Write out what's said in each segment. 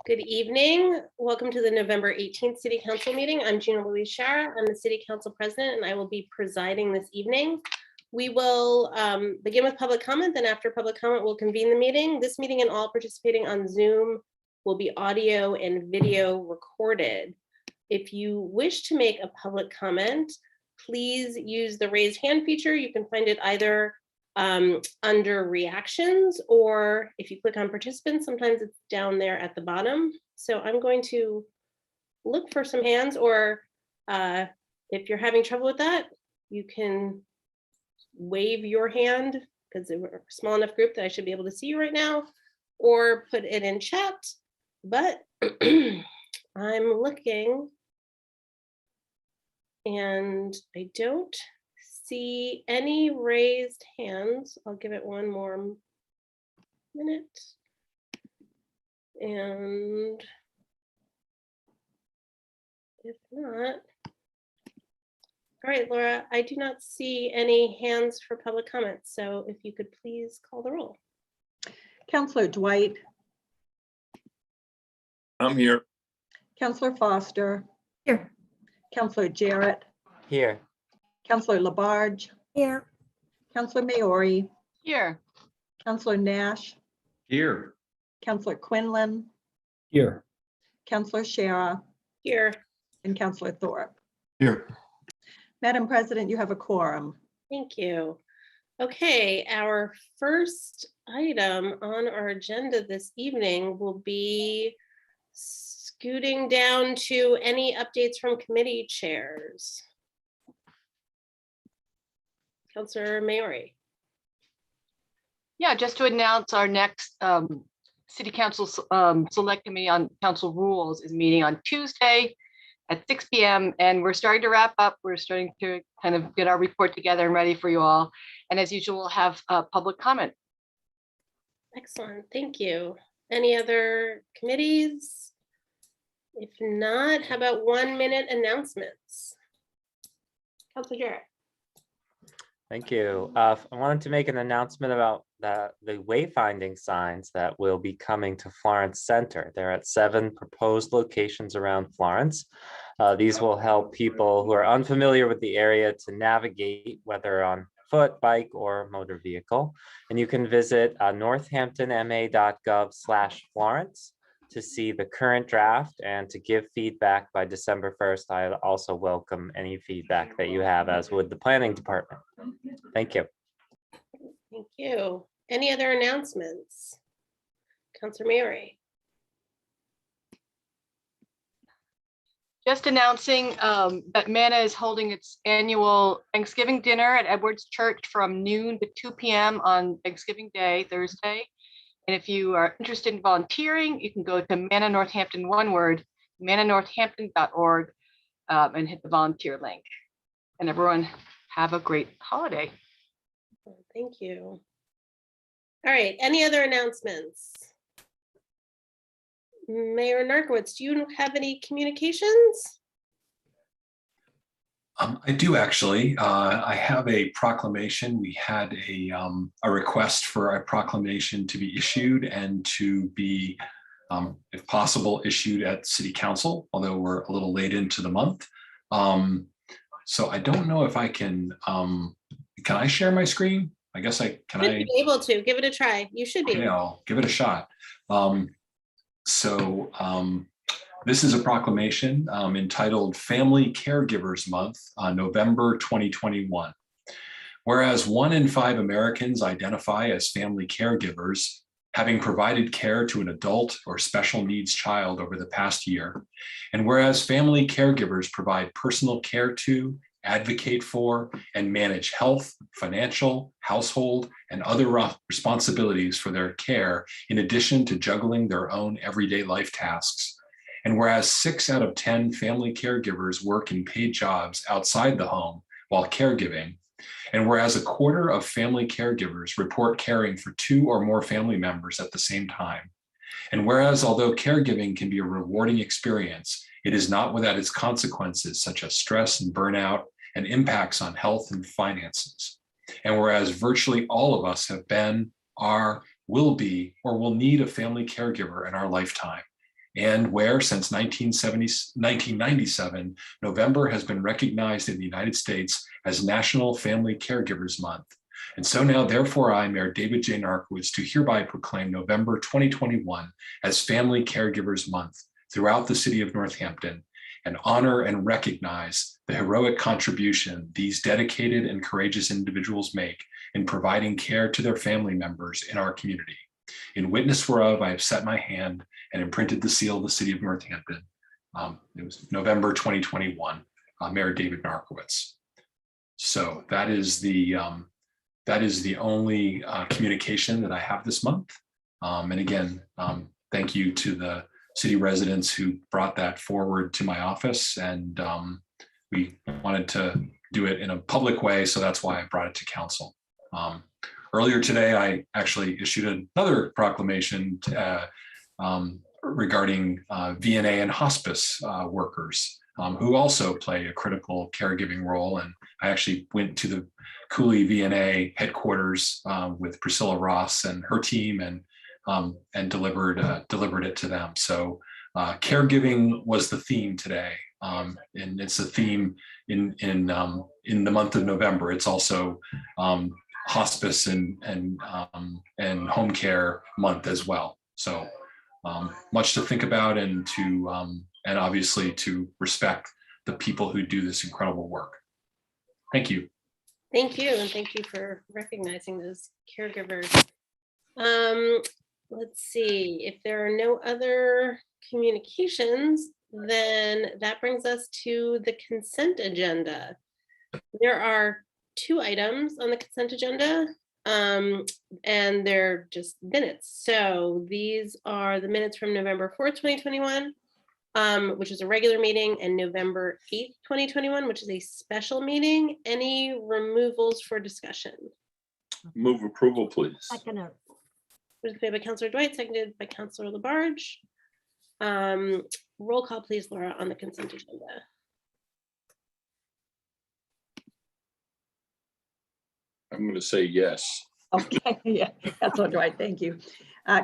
Good evening. Welcome to the November 18th City Council meeting. I'm Gina Louise Shara. I'm the City Council President and I will be presiding this evening. We will begin with public comment, then after public comment, we'll convene the meeting. This meeting and all participating on Zoom will be audio and video recorded. If you wish to make a public comment, please use the raise hand feature. You can find it either under reactions, or if you click on participants, sometimes it's down there at the bottom. So I'm going to look for some hands, or if you're having trouble with that, you can wave your hand because we're a small enough group that I should be able to see you right now, or put it in chat. But I'm looking and I don't see any raised hands. I'll give it one more minute. And if not, all right, Laura, I do not see any hands for public comments. So if you could please call the roll. Councillor Dwight. I'm here. Councillor Foster. Here. Councillor Jarrett. Here. Councillor Labarge. Here. Councillor Maori. Here. Councillor Nash. Here. Councillor Quinlan. Here. Councillor Shara. Here. And Councillor Thorpe. Here. Madam President, you have a quorum. Thank you. Okay, our first item on our agenda this evening will be scooting down to any updates from committee chairs. Councilor Maori. Yeah, just to announce our next City Council Select Committee on Council Rules is meeting on Tuesday at 6 p.m. and we're starting to wrap up. We're starting to kind of get our report together and ready for you all. And as usual, we'll have public comment. Excellent, thank you. Any other committees? If not, how about 1 minute announcements? Councilor Jarrett. Thank you. I wanted to make an announcement about the wayfinding signs that will be coming to Florence Center. They're at 7 proposed locations around Florence. These will help people who are unfamiliar with the area to navigate, whether on foot, bike, or motor vehicle. And you can visit northamptonma.gov/Florence to see the current draft and to give feedback by December 1st. I also welcome any feedback that you have, as would the planning department. Thank you. Thank you. Any other announcements? Councilor Maori. Just announcing that Manna is holding its annual Thanksgiving dinner at Edwards Church from noon to 2 p.m. on Thanksgiving Day, Thursday. And if you are interested in volunteering, you can go to Manna Northampton, one word, mannanorthampton.org, and hit the volunteer link. And everyone have a great holiday. Thank you. All right, any other announcements? Mayor Narkowitz, do you have any communications? I do actually. I have a proclamation. We had a request for a proclamation to be issued and to be, if possible, issued at City Council, although we're a little late into the month. So I don't know if I can I share my screen? I guess I can. Should be able to. Give it a try. You should be. Okay, I'll give it a shot. This is a proclamation entitled Family Caregivers Month on November 2021. Whereas 1 in 5 Americans identify as family caregivers, having provided care to an adult or special needs child over the past year, and whereas family caregivers provide personal care to, advocate for, and manage health, financial, household, and other responsibilities for their care, in addition to juggling their own everyday life tasks. And whereas 6 out of 10 family caregivers work in paid jobs outside the home while caregiving, and whereas a quarter of family caregivers report caring for 2 or more family members at the same time, and whereas although caregiving can be a rewarding experience, it is not without its consequences such as stress and burnout and impacts on health and finances. And whereas virtually all of us have been, are, will be, or will need a family caregiver in our lifetime, And where since 1997, November has been recognized in the United States as National Family Caregivers Month. And so now, therefore, I, Mayor David J. Narkowitz, do hereby proclaim November 2021 as Family Caregivers Month throughout the city of Northampton, and honor and recognize the heroic contribution these dedicated and courageous individuals make in providing care to their family members in our community. In witness whereof, I have set my hand and imprinted the seal of the city of Northampton. It was November 2021, Mayor David Narkowitz. So that is the only communication that I have this month. And again, thank you to the city residents who brought that forward to my office, and we wanted to do it in a public way, so that's why I brought it to council. Earlier today, I actually issued another proclamation regarding VNA and hospice workers who also play a critical caregiving role. And I actually went to the Cooley VNA headquarters with Priscilla Ross and her team, and delivered it to them. So caregiving was the theme today, and it's a theme in the month of November. It's also hospice and home care month as well. So much to think about, and obviously to respect the people who do this incredible work. Thank you. Thank you, and thank you for recognizing those caregivers. Let's see, if there are no other communications, then that brings us to the consent agenda. There are 2 items on the consent agenda, and they're just minutes. So these are the minutes from November 4th, 2021, which is a regular meeting, and November 8th, 2021, which is a special meeting. Any removals for discussion? Move approval, please. Second. Motion made by Councilor Dwight, seconded by Councilor Labarge. Roll call, please, Laura, on the consent agenda. I'm going to say yes. Okay, yeah, that's all right, thank you.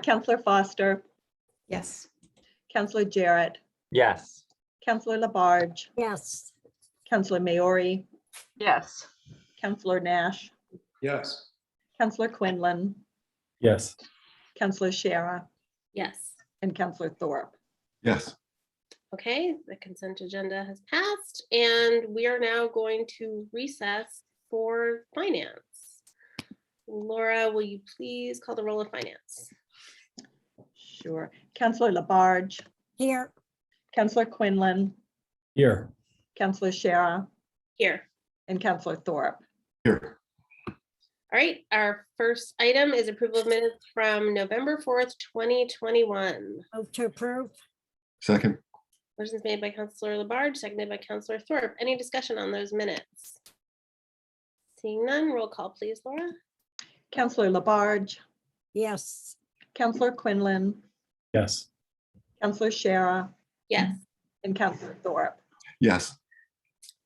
Counselor Foster, Yes. Counselor Jarrett, Yes. Counselor Labarge, Yes. Counselor Maori, Yes. Counselor Nash, Yes. Counselor Quinlan, Yes. Counselor Shara, Yes. and Counselor Thorpe. Yes. Okay, the consent agenda has passed, and we are now going to recess for finance. Laura, will you please call the roll of finance? Sure. Counselor Labarge, Here. Counselor Quinlan, Here. Counselor Shara, Here. and Counselor Thorpe. Here. All right, our first item is approval of minutes from November 4th, 2021. Move to approve. Second. Motion is made by Councilor Labarge, seconded by Councilor Thorpe. Any discussion on those minutes? Seeing none, roll call, please, Laura. Counselor Labarge, Yes. Counselor Quinlan, Yes. Counselor Shara, Yes. and Counselor Thorpe. Yes.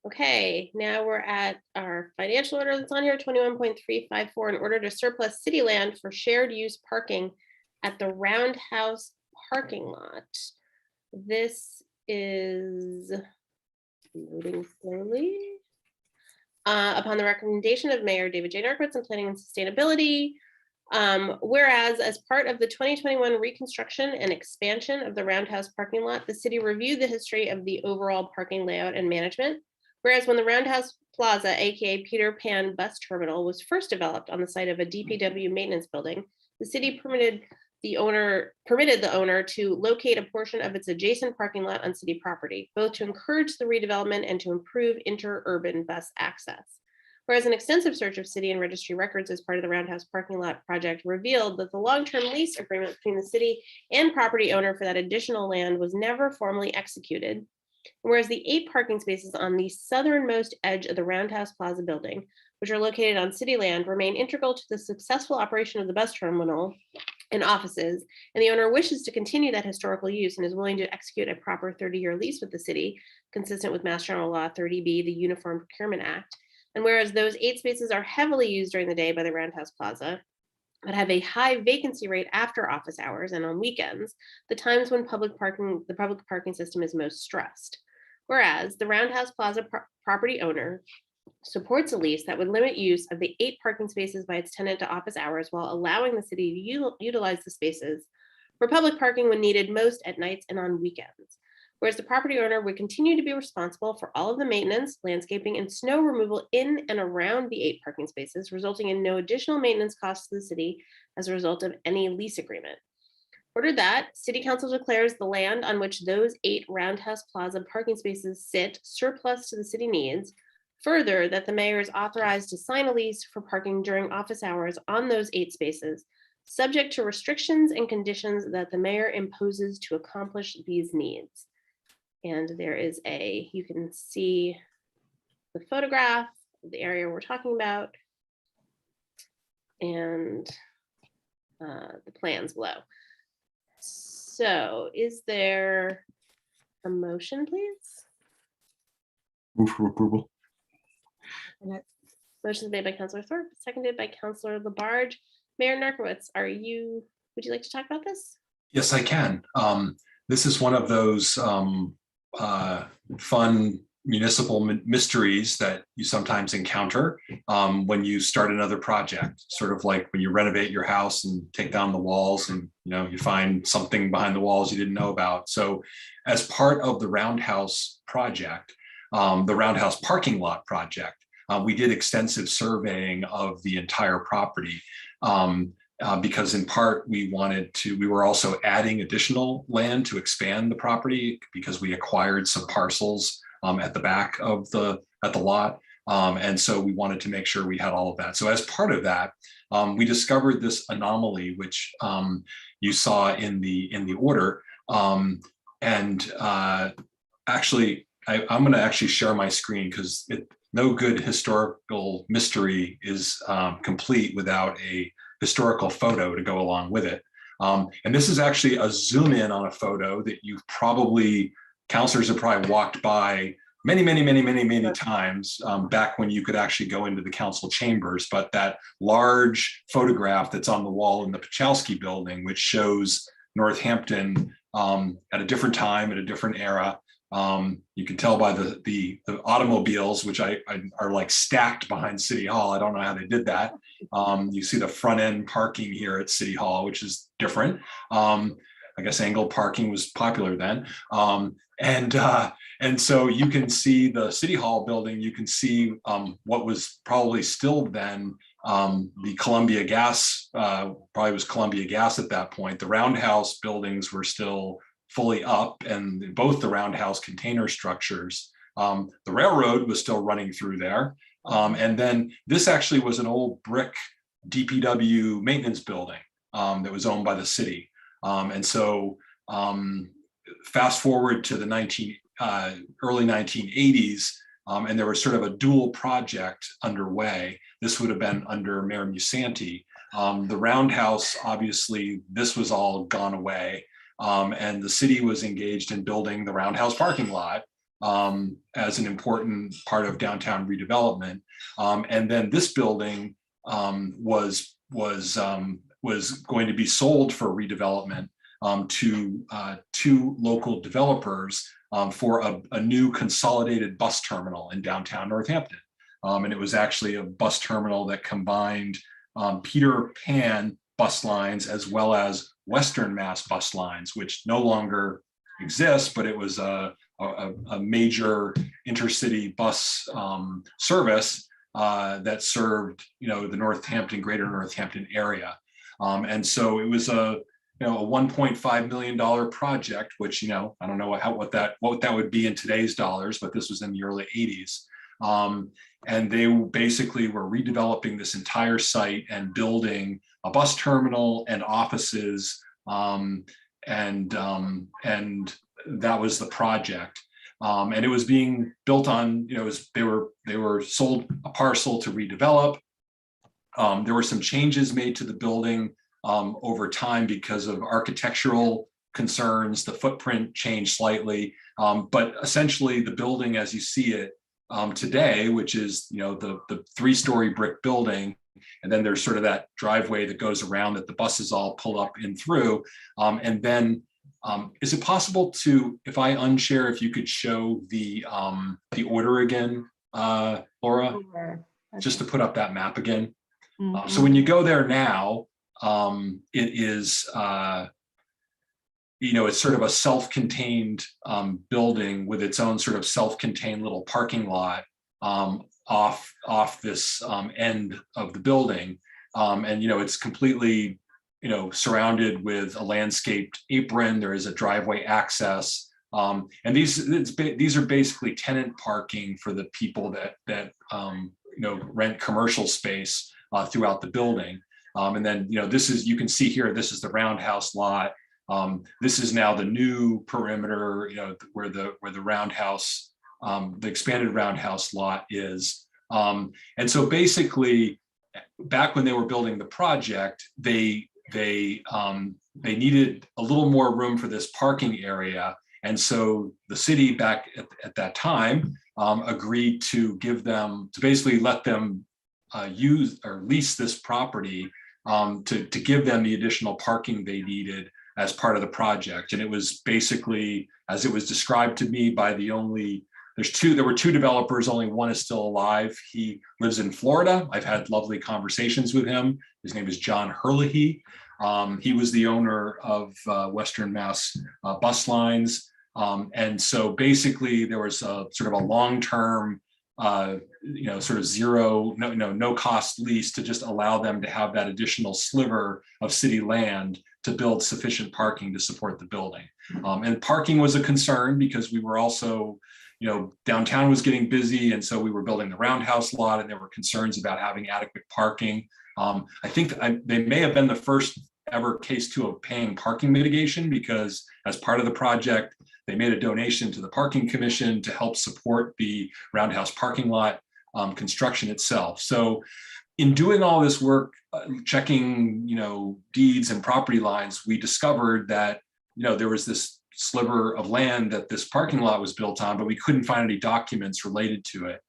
Okay, now we're at our financial order that's on here, 21.354, in order to surplus city land for shared use parking at the Roundhouse parking lot. This is moving slowly. Upon the recommendation of Mayor David J. Narkowitz and Planning and Sustainability, whereas as part of the 2021 reconstruction and expansion of the Roundhouse parking lot, the city reviewed the history of the overall parking layout and management. Whereas when the Roundhouse Plaza, aka Peter Pan Bus Terminal, was first developed on the site of a DPW maintenance building, the city permitted the owner to locate a portion of its adjacent parking lot on city property, both to encourage the redevelopment and to improve interurban bus access. Whereas an extensive search of city and registry records as part of the Roundhouse parking lot project revealed that the long-term lease agreement between the city and property owner for that additional land was never formally executed. Whereas the 8 parking spaces on the southernmost edge of the Roundhouse Plaza building, which are located on city land, remain integral to the successful operation of the bus terminal and offices, and the owner wishes to continue that historical use and is willing to execute a proper 30-year lease with the city, consistent with Mass General Law 30B, the Uniform Procurement Act. And whereas those 8 spaces are heavily used during the day by the Roundhouse Plaza, but have a high vacancy rate after office hours and on weekends, the times when the public parking system is most stressed. Whereas the Roundhouse Plaza property owner supports a lease that would limit use of the 8 parking spaces by its tenant to office hours while allowing the city to utilize the spaces for public parking when needed most at nights and on weekends. Whereas the property owner would continue to be responsible for all of the maintenance, landscaping, and snow removal in and around the 8 parking spaces, resulting in no additional maintenance costs to the city as a result of any lease agreement. Ordered that City Council declares the land on which those 8 Roundhouse Plaza parking spaces sit surplus to the city needs. Further, that the mayor is authorized to sign a lease for parking during office hours on those 8 spaces, subject to restrictions and conditions that the mayor imposes to accomplish these needs. And there is you can see the photograph of the area we're talking about and the plans below. So is there a motion, please? Move for approval. Motion is made by Councilor Thorpe, seconded by Councilor Labarge. Mayor Narcoitz, would you like to talk about this? Yes, I can. This is one of those fun municipal mysteries that you sometimes encounter when you start another project, sort of like when you renovate your house and take down the walls and you find something behind the walls you didn't know about. So as part of the Roundhouse project, the Roundhouse parking lot project, we did extensive surveying of the entire property because in part we were also adding additional land to expand the property because we acquired some parcels at the back of the lot. And so we wanted to make sure we had all of that. So as part of that, we discovered this anomaly, which you saw in the order. Actually, I'm going to actually share my screen because no good historical mystery is complete without a historical photo to go along with it. And this is actually a zoom in on a photo that councilors have probably walked by many times back when you could actually go into the council chambers. But that large photograph that's on the wall in the Pachowski building, which shows Northampton at a different time, at a different era. You can tell by the automobiles, which are like stacked behind City Hall. I don't know how they did that. You see the front end parking here at City Hall, which is different. I guess angled parking was popular then. And so you can see the City Hall building. You can see what was probably still then the Columbia Gas, probably was Columbia Gas at that point. The Roundhouse buildings were still fully up, and both the Roundhouse container structures. The railroad was still running through there. And then this actually was an old brick DPW maintenance building that was owned by the city. And so fast forward to the early 1980s, and there was sort of a dual project underway. This would have been under Mayor Musanti. The Roundhouse, obviously, this was all gone away. And the city was engaged in building the Roundhouse parking lot as an important part of downtown redevelopment. And then this building was going to be sold for redevelopment to 2 local developers for a new consolidated bus terminal in downtown Northampton. And it was actually a bus terminal that combined Peter Pan bus lines as well as Western Mass bus lines, which no longer exists, but it was a major intercity bus service that served, the greater Northampton area. And so it was a $1.5 million project, which, I don't know what that would be in today's dollars, but this was in the early 80s. And they basically were redeveloping this entire site and building a bus terminal and offices. And that was the project. And it was being built on, they were sold a parcel to redevelop. There were some changes made to the building over time because of architectural concerns. The footprint changed slightly, but essentially the building as you see it today, which is the 3-story brick building, And then there's sort of that driveway that goes around that the buses all pull up in through. And then is it possible to, if I unshare, if you could show the order again, Laura, just to put up that map again. So when you go there now, it is, it's sort of a self-contained building with its own sort of self-contained little parking lot off this end of the building. And, it's completely, surrounded with a landscaped apron. There is a driveway access. And these are basically tenant parking for the people that rent commercial space throughout the building. And then, this is, you can see here, this is the roundhouse lot. This is now the new perimeter, where the roundhouse, the expanded roundhouse lot is. And so basically, back when they were building the project, they needed a little more room for this parking area. And so the city back at that time agreed to give them, to basically let them use or lease this property to give them the additional parking they needed as part of the project. And it was basically, as it was described to me by there were two developers, only one is still alive. He lives in Florida. I've had lovely conversations with him. His name is John Herlihy. He was the owner of Western Mass Bus Lines. And so basically there was a sort of a long-term, sort of zero, no cost lease to just allow them to have that additional sliver of city land to build sufficient parking to support the building. And parking was a concern because we were also, downtown was getting busy. And so we were building the roundhouse lot and there were concerns about having adequate parking. I think they may have been the first ever case two of paying parking mitigation, because as part of the project, they made a donation to the Parking Commission to help support the roundhouse parking lot construction itself. So in doing all this work, checking, deeds and property lines, we discovered that, there was this sliver of land that this parking lot was built on, but we couldn't find any documents related to it.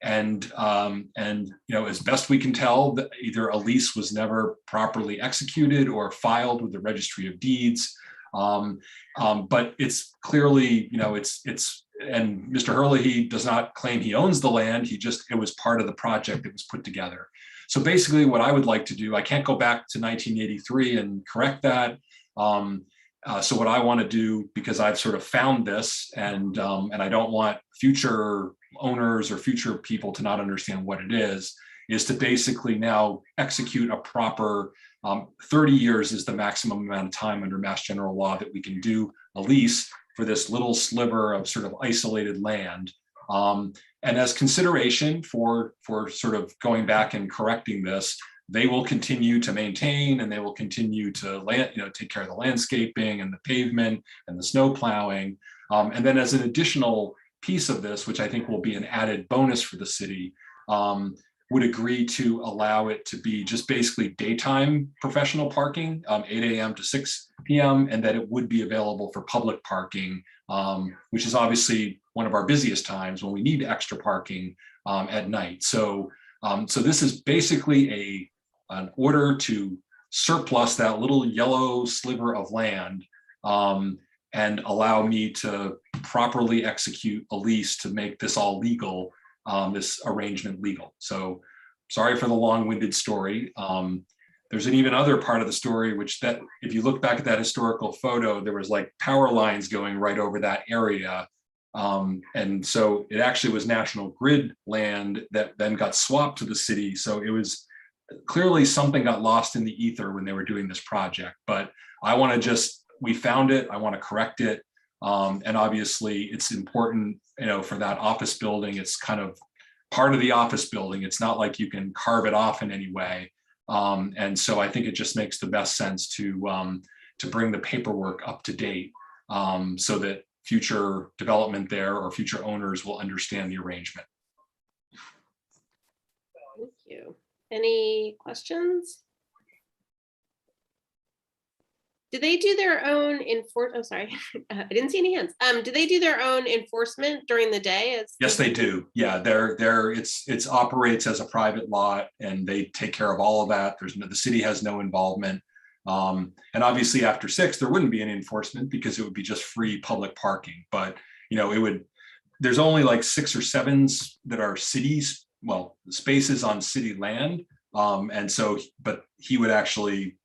And as best we can tell, either a lease was never properly executed or filed with the Registry of Deeds. But it's clearly, and Mr. Herlihy does not claim he owns the land. It was part of the project that was put together. So basically what I would like to do, I can't go back to 1983 and correct that. So what I want to do, because I've sort of found this and I don't want future owners or future people to not understand what it is to basically now execute a proper 30 years is the maximum amount of time under Mass General Law that we can do a lease for this little sliver of sort of isolated land. And as consideration for sort of going back and correcting this, they will continue to maintain and they will continue to take care of the landscaping and the pavement and the snow plowing. And then as an additional piece of this, which I think will be an added bonus for the city, would agree to allow it to be just basically daytime professional parking, 8 a.m. to 6 p.m., and that it would be available for public parking, which is obviously one of our busiest times when we need extra parking at night. So this is basically an order to surplus that little yellow sliver of land and allow me to properly execute a lease to make this all legal, this arrangement legal. So sorry for the long-winded story. There's an even other part of the story, which that if you look back at that historical photo, there was like power lines going right over that area. And so it actually was National Grid land that then got swapped to the city. So it was clearly something got lost in the ether when they were doing this project, but we found it, I want to correct it. And obviously it's important, for that office building, it's kind of part of the office building. It's not like you can carve it off in any way. And so I think it just makes the best sense to bring the paperwork up to date so that future development there or future owners will understand the arrangement. Thank you. Any questions? Do they do their own Oh, sorry, I didn't see any hands. Do they do their own enforcement during the day? Yes, they do. Yeah, it's operates as a private lot and they take care of all of that. The city has no involvement. And obviously after 6, there wouldn't be any enforcement because it would be just free public parking. But, there's only like 6 or 7 that are cities, spaces on city land. But he would actually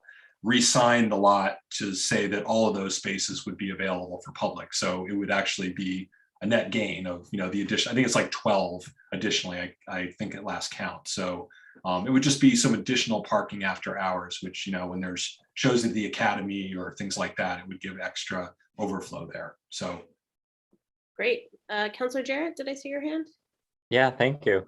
re-sign the lot to say that all of those spaces would be available for public. So it would actually be a net gain of, the addition. I think it's like 12 additionally, I think at last count. So it would just be some additional parking after hours, which, when there's shows at the academy or things like that, it would give extra overflow there. So. Great. Councilor Jarrett, did I see your hand? Yeah, thank you.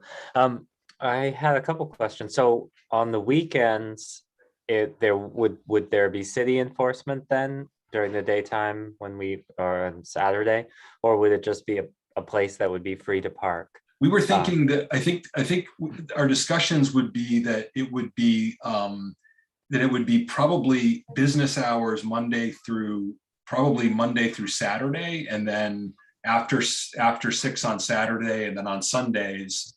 I had a couple questions. So on the weekends, would there be city enforcement then during the daytime or on Saturday, or would it just be a place that would be free to park? We were thinking that I think our discussions would be that it would be probably business hours Monday through Saturday, and then after 6 on Saturday, and then on Sundays,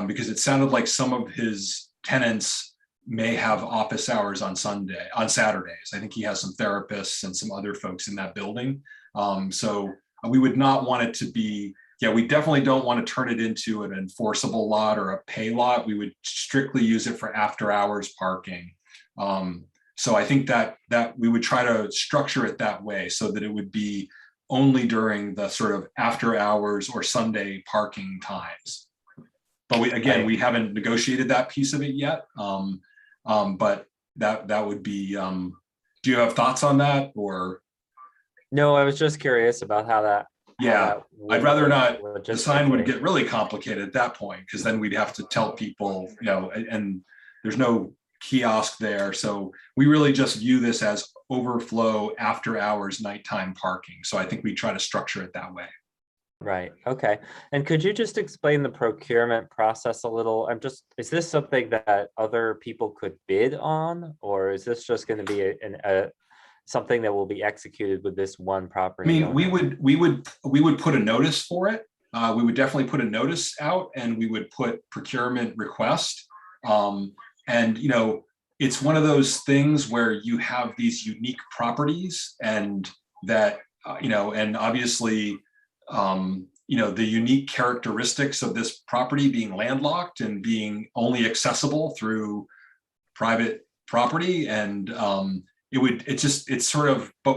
because it sounded like some of his tenants may have office hours on Saturdays. I think he has some therapists and some other folks in that building. So we would not want it to be, we definitely don't want to turn it into an enforceable lot or a pay lot. We would strictly use it for after hours parking. So I think that we would try to structure it that way so that it would be only during the sort of after hours or Sunday parking times. But we haven't negotiated that piece of it yet. But that would be, do you have thoughts on that or? No, I was just curious about how that. Yeah, I'd rather not. The sign would get really complicated at that point because then we'd have to tell people, and there's no kiosk there. So we really just view this as overflow after hours nighttime parking. So I think we try to structure it that way. Right. Okay. And could you just explain the procurement process a little? Is this something that other people could bid on, or is this just going to be something that will be executed with this one property? I mean, we would put a notice for it. We would definitely put a notice out, and we would put procurement request. And it's one of those things where you have these unique properties, and that and obviously. The unique characteristics of this property being landlocked and being only accessible through private property. And but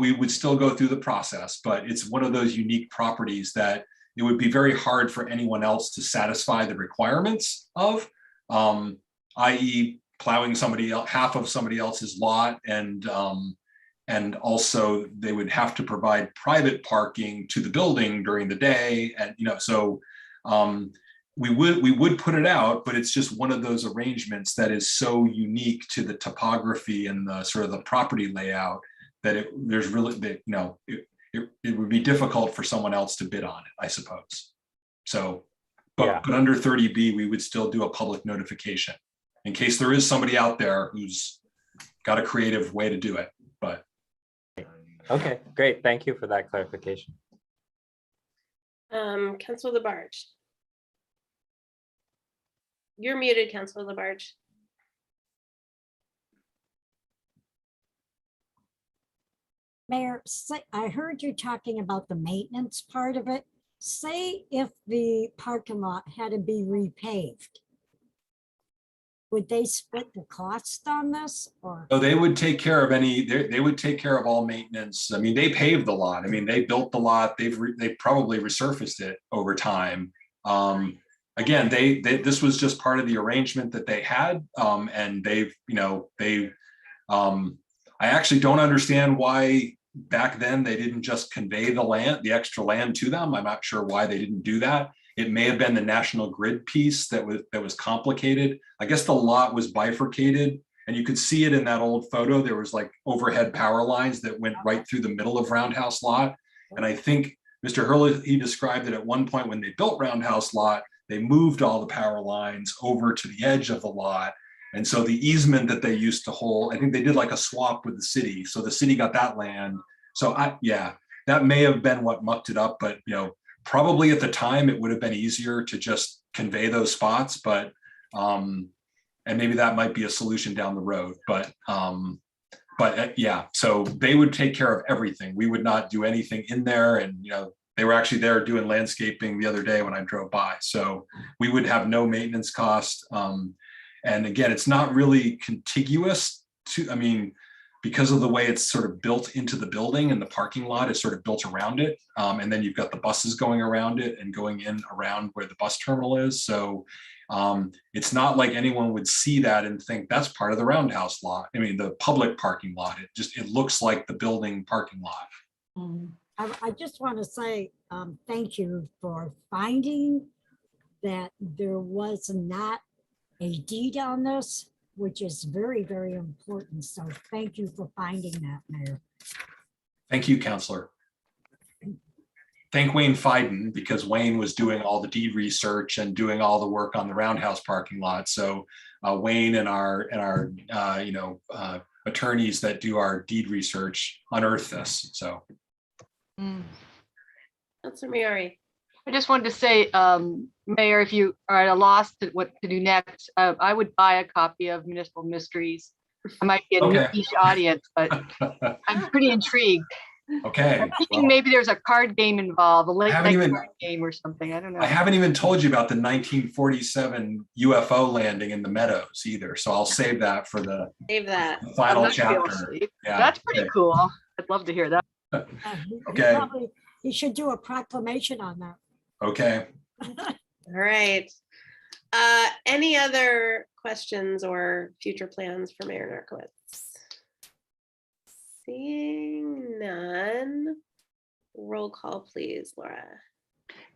we would still go through the process, but it's one of those unique properties that it would be very hard for anyone else to satisfy the requirements of, i.e. plowing half of somebody else's lot, and also they would have to provide private parking to the building during the day. And, so we would put it out, but it's just one of those arrangements that is so unique to the topography and the sort of the property layout that it would be difficult for someone else to bid on it, I suppose. So, but under 30B, we would still do a public notification in case there is somebody out there who's got a creative way to do it, but. Okay, great. Thank you for that clarification. Councilor Labarge. You're muted, Councilor Labarge. Mayor, I heard you talking about the maintenance part of it. Say if the parking lot had to be repaved, would they split the cost on this, or? Oh, they would take care of they would take care of all maintenance. I mean, they paved the lot. I mean, they built the lot. They probably resurfaced it over time. Again, this was just part of the arrangement that they had. And I actually don't understand why back then they didn't just convey the extra land to them. I'm not sure why they didn't do that. It may have been the National Grid piece that was complicated. I guess the lot was bifurcated, and you could see it in that old photo. There was like overhead power lines that went right through the middle of Roundhouse Lot. And I think Mr. Hurley, he described that at one point when they built Roundhouse Lot, they moved all the power lines over to the edge of the lot. And so the easement that they used to hold, I think they did like a swap with the city. So the city got that land. So yeah, that may have been what mucked it up, but probably at the time it would have been easier to just convey those spots, but and maybe that might be a solution down the road, but yeah, so they would take care of everything. We would not do anything in there, and they were actually there doing landscaping the other day when I drove by. So we would have no maintenance cost. And again, it's not really contiguous to, because of the way it's sort of built into the building, and the parking lot is sort of built around it. And then you've got the buses going around it and going in around where the bus terminal is. So it's not like anyone would see that and think that's part of the roundhouse lot. The public parking lot, it looks like the building parking lot. I just want to say thank you for finding that there was not a deed on this, which is very, very important. So thank you for finding that, Mayor. Thank you, Counselor. Thank Wayfinding, because Wayne was doing all the deed research and doing all the work on the roundhouse parking lot. So Wayne and our attorneys that do our deed research unearthed this. So. Councilor Maori. I just wanted to say, Mayor, if you are at a loss to what to do next, I would buy a copy of Municipal Mysteries. I might be a Okay. niche audience, but I'm pretty intrigued. Okay. I'm thinking maybe there's a card game involved, a late haven't night even- card game or something. I don't know. I haven't even told you about the 1947 UFO landing in the Meadows either. So I'll save that for the Save that. final That's cool. chapter. Yeah. That's pretty Okay. cool. I'd love to hear that. Okay. You should do a proclamation on that. Okay. All right. Any other questions or future plans for Mayor Narcoitz? Seeing none. Roll call, please, Laura.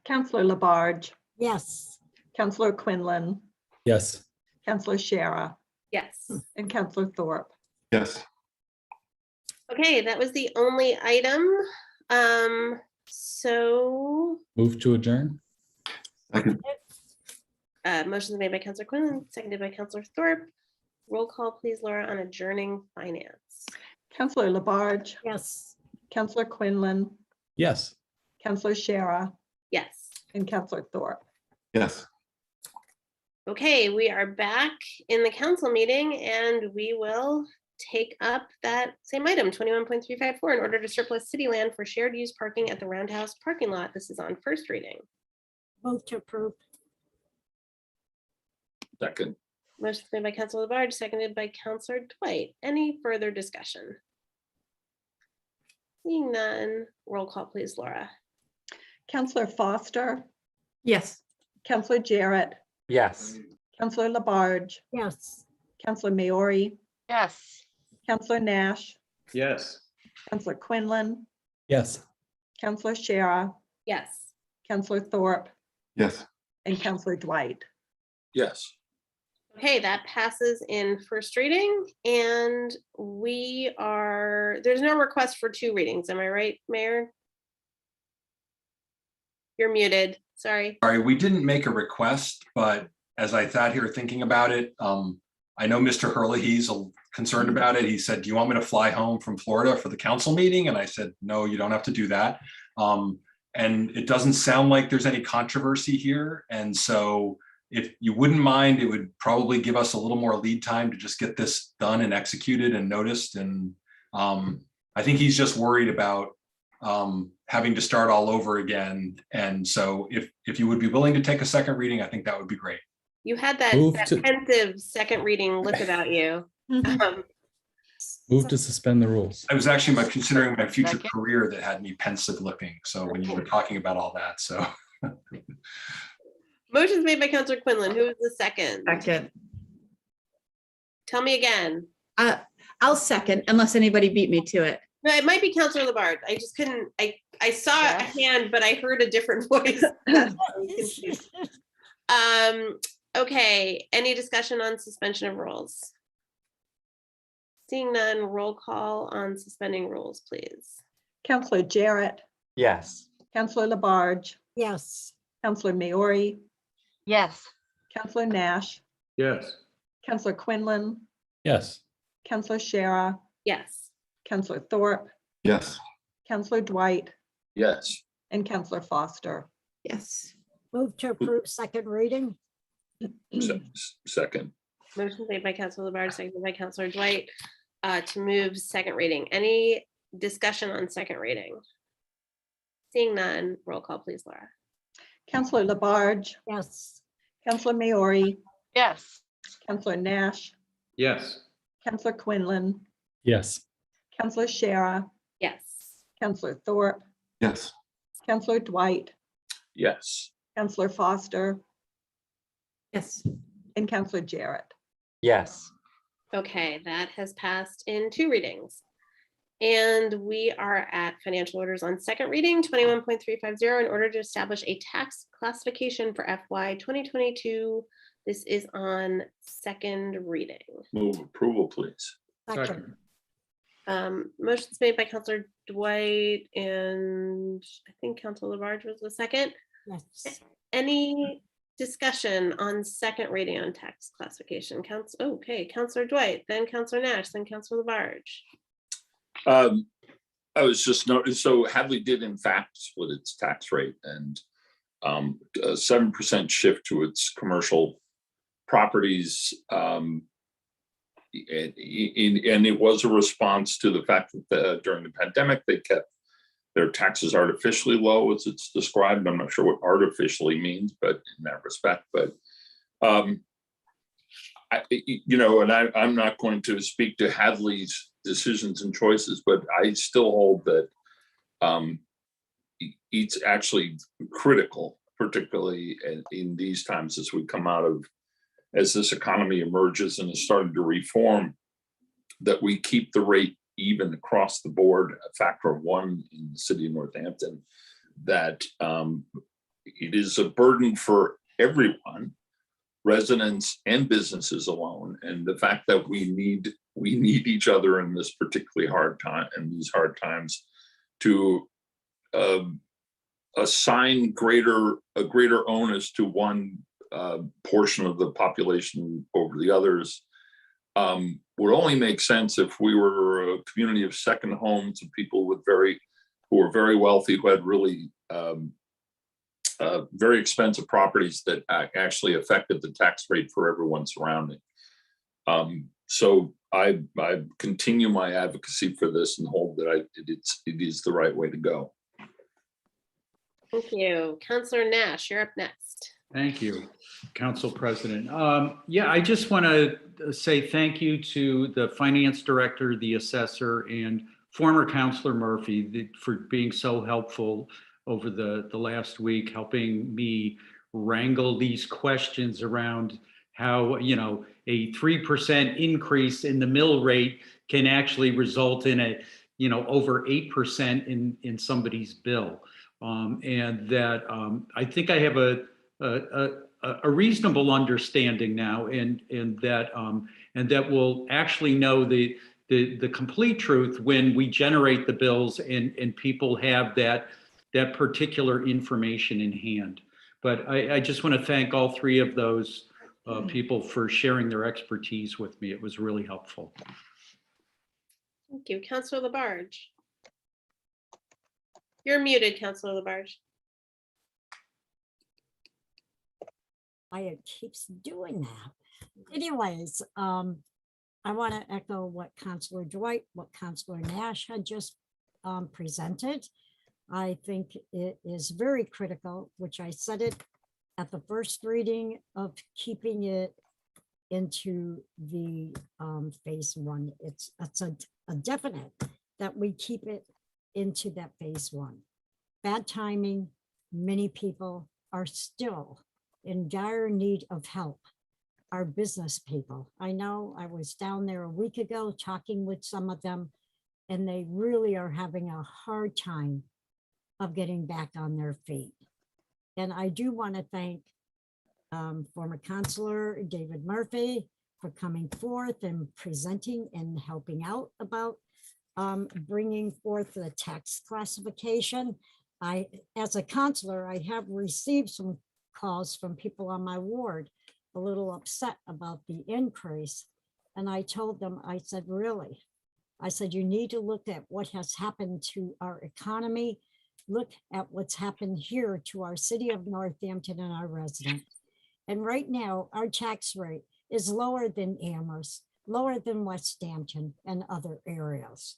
Counselor Labarge, Yes. Counselor Quinlan, Yes. Counselor Shara, Yes. and Counselor Thorpe. Yes. Okay, that was the only item. So Move to adjourn. Second. motion is made by Counselor Quinlan, seconded by Counselor Thorpe. Roll call, please, Laura, on adjourning finance. Counselor Labarge, Yes. Counselor Quinlan, Yes. Counselor Shara, Yes. and Counselor Thorpe. Yes. Okay, we are back in the council meeting, and we will take up that same item, 21.354, in order to surplus city land for shared use parking at the Roundhouse parking lot. This is on first reading. Move to approve. Second. Motion made by Councilor Labarge, seconded by Councilor Dwight. Any further discussion? Seeing none, roll call, please, Laura. Counselor Foster, Yes. Counselor Jarrett, Yes. Counselor Labarge, Yes. Counselor Maori, Yes. Counselor Nash, Yes. Counselor Quinlan, Yes. Counselor Shara, Yes. Counselor Thorpe, Yes. and Counselor Dwight. Yes. Okay, that passes in first reading, and there's no request for two readings. Am I right, Mayor? You're muted. Sorry. Sorry, we didn't make a request, but as I sat here thinking about it, I know Mr. Hurley, he's concerned about it. He said, do you want me to fly home from Florida for the council meeting? And I said, no, you don't have to do that. And it doesn't sound like there's any controversy here. And so if you wouldn't mind, it would probably give us a little more lead time to just get this done and executed and noticed. And I think he's just worried about having to start all over again. And so if you would be willing to take a second reading, I think that would be great. You had that pensive second reading look about you. Move to suspend the rules. I was actually considering my future Second. career that had me pensive looking. So when you were talking about all that, so. Motion's made by Councilor Quinlan. Who is the second? Second. Tell me again. I'll second unless anybody beat me to it. No, it might be Councilor Labarge. I just couldn't, I saw Yes. a hand, but I heard a different voice. Okay, any discussion on suspension of rules? Seeing none, roll call on suspending rules, please. Counselor Jarrett, Yes. Counselor Labarge, Yes. Counselor Maori, Yes. Counselor Nash, Yes. Counselor Quinlan, Yes. Counselor Shara, Yes. Counselor Thorpe, Yes. Counselor Dwight, Yes. and Counselor Foster. Yes. Move to approve second reading. Second. Motion made by Counselor Labarge, seconded by Counselor Dwight, to move second reading. Any discussion on second reading? Seeing none, roll call, please, Laura. Counselor Labarge, Yes. Counselor Maori, Yes. Counselor Nash, Yes. Counselor Quinlan, Yes. Counselor Shara, Yes. Counselor Thorpe, Yes. Counselor Dwight, Yes. Counselor Foster, Yes. and Counselor Jarrett. Yes. Okay, that has passed in 2 readings. And we are at financial orders on second reading, 21.350, in order to establish a tax classification for FY 2022. This is on second reading. Move approval, please. Second. Motion's made by Counselor Dwight and I think Counselor Labarge was the second. Yes. Any discussion on second reading on tax classification? Okay, Counselor Dwight, then Counselor Nash, then Counselor Labarge. I was just noticing, so Hadley did in fact split its tax rate, and a 7% shift to its commercial properties. And it was a response to the fact that during the pandemic, they kept their taxes artificially low, as it's described. I'm not sure what artificially means, but in that respect, but I'm not going to speak to Hadley's decisions and choices, but I still hold that it's actually critical, particularly in these times as we come out of, as this economy emerges and is starting to reform, that we keep the rate even across the board, a factor of 1 in the city of Northampton, that it is a burden for everyone, residents and businesses alone. And the fact that we need each other in this particularly hard time, and these hard times, to assign a greater onus to one portion of the population over the others would only make sense if we were a community of second homes and people who were very wealthy, who had really very expensive properties that actually affected the tax rate for everyone surrounding. So I continue my advocacy for this and hold that it is the right way to go. Thank you. Counselor Nash, you're up next. Thank you, Council President. Yeah, I just want to say thank you to the Finance Director, the Assessor, and former Councilor Murphy for being so helpful over the last week, helping me wrangle these questions around how, a 3% increase in the mill rate can actually result in a, over 8% in somebody's bill. And that I think I have a reasonable understanding now, and that we'll actually know the complete truth when we generate the bills and people have that particular information in hand. But I just want to thank all 3 of those people for sharing their expertise with me. It was really helpful. Thank you. Counselor Labarge. You're muted, Counselor Labarge. It keeps doing that. Anyways, I want to echo what Counselor Dwight, what Counselor Nash had just presented. I think it is very critical, which I said it at the first reading, of keeping it into the phase 1. It's a definite that we keep it into that phase 1. Bad timing. Many people are still in dire need of help. Our business people. I know I was down there a week ago talking with some of them, and they really are having a hard time of getting back on their feet. And I do want to thank former Councilor David Murphy for coming forth and presenting and helping out about bringing forth the tax classification. As a counselor, I have received some calls from people on my ward a little upset about the increase. And I told them, I said, really? I said, you need to look at what has happened to our economy. Look at what's happened here to our city of Northampton and our residents. And right now, our tax rate is lower than Amherst, lower than West Hampton and other areas.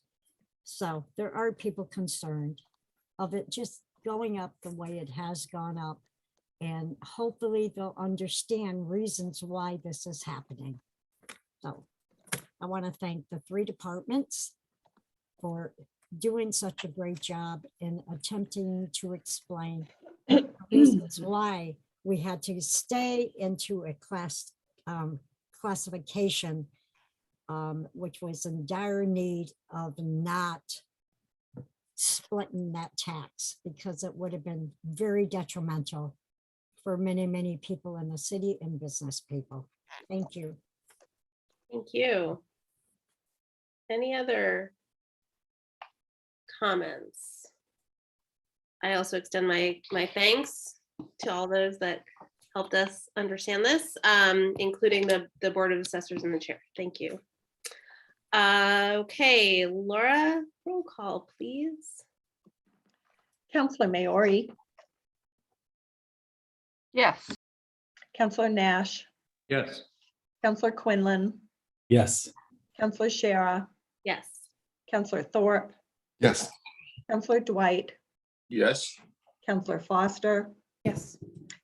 So there are people concerned of it just going up the way it has gone up. And hopefully they'll understand reasons why this is happening. So I want to thank the three departments for doing such a great job in attempting to explain the reasons why we had to stay into a classification, which was in dire need of not splitting that tax, because it would have been very detrimental for many, many people in the city and business people. Thank you. Thank you. Any other comments? I also extend my thanks to all those that helped us understand this, including the Board of Assessors and the chair. Thank you. Okay, Laura, roll call, please. Counselor Maori, Yes. Counselor Nash, Yes. Counselor Quinlan, Yes. Counselor Shara, Yes. Counselor Thorpe, Yes. Counselor Dwight, Yes. Counselor Foster, Yes.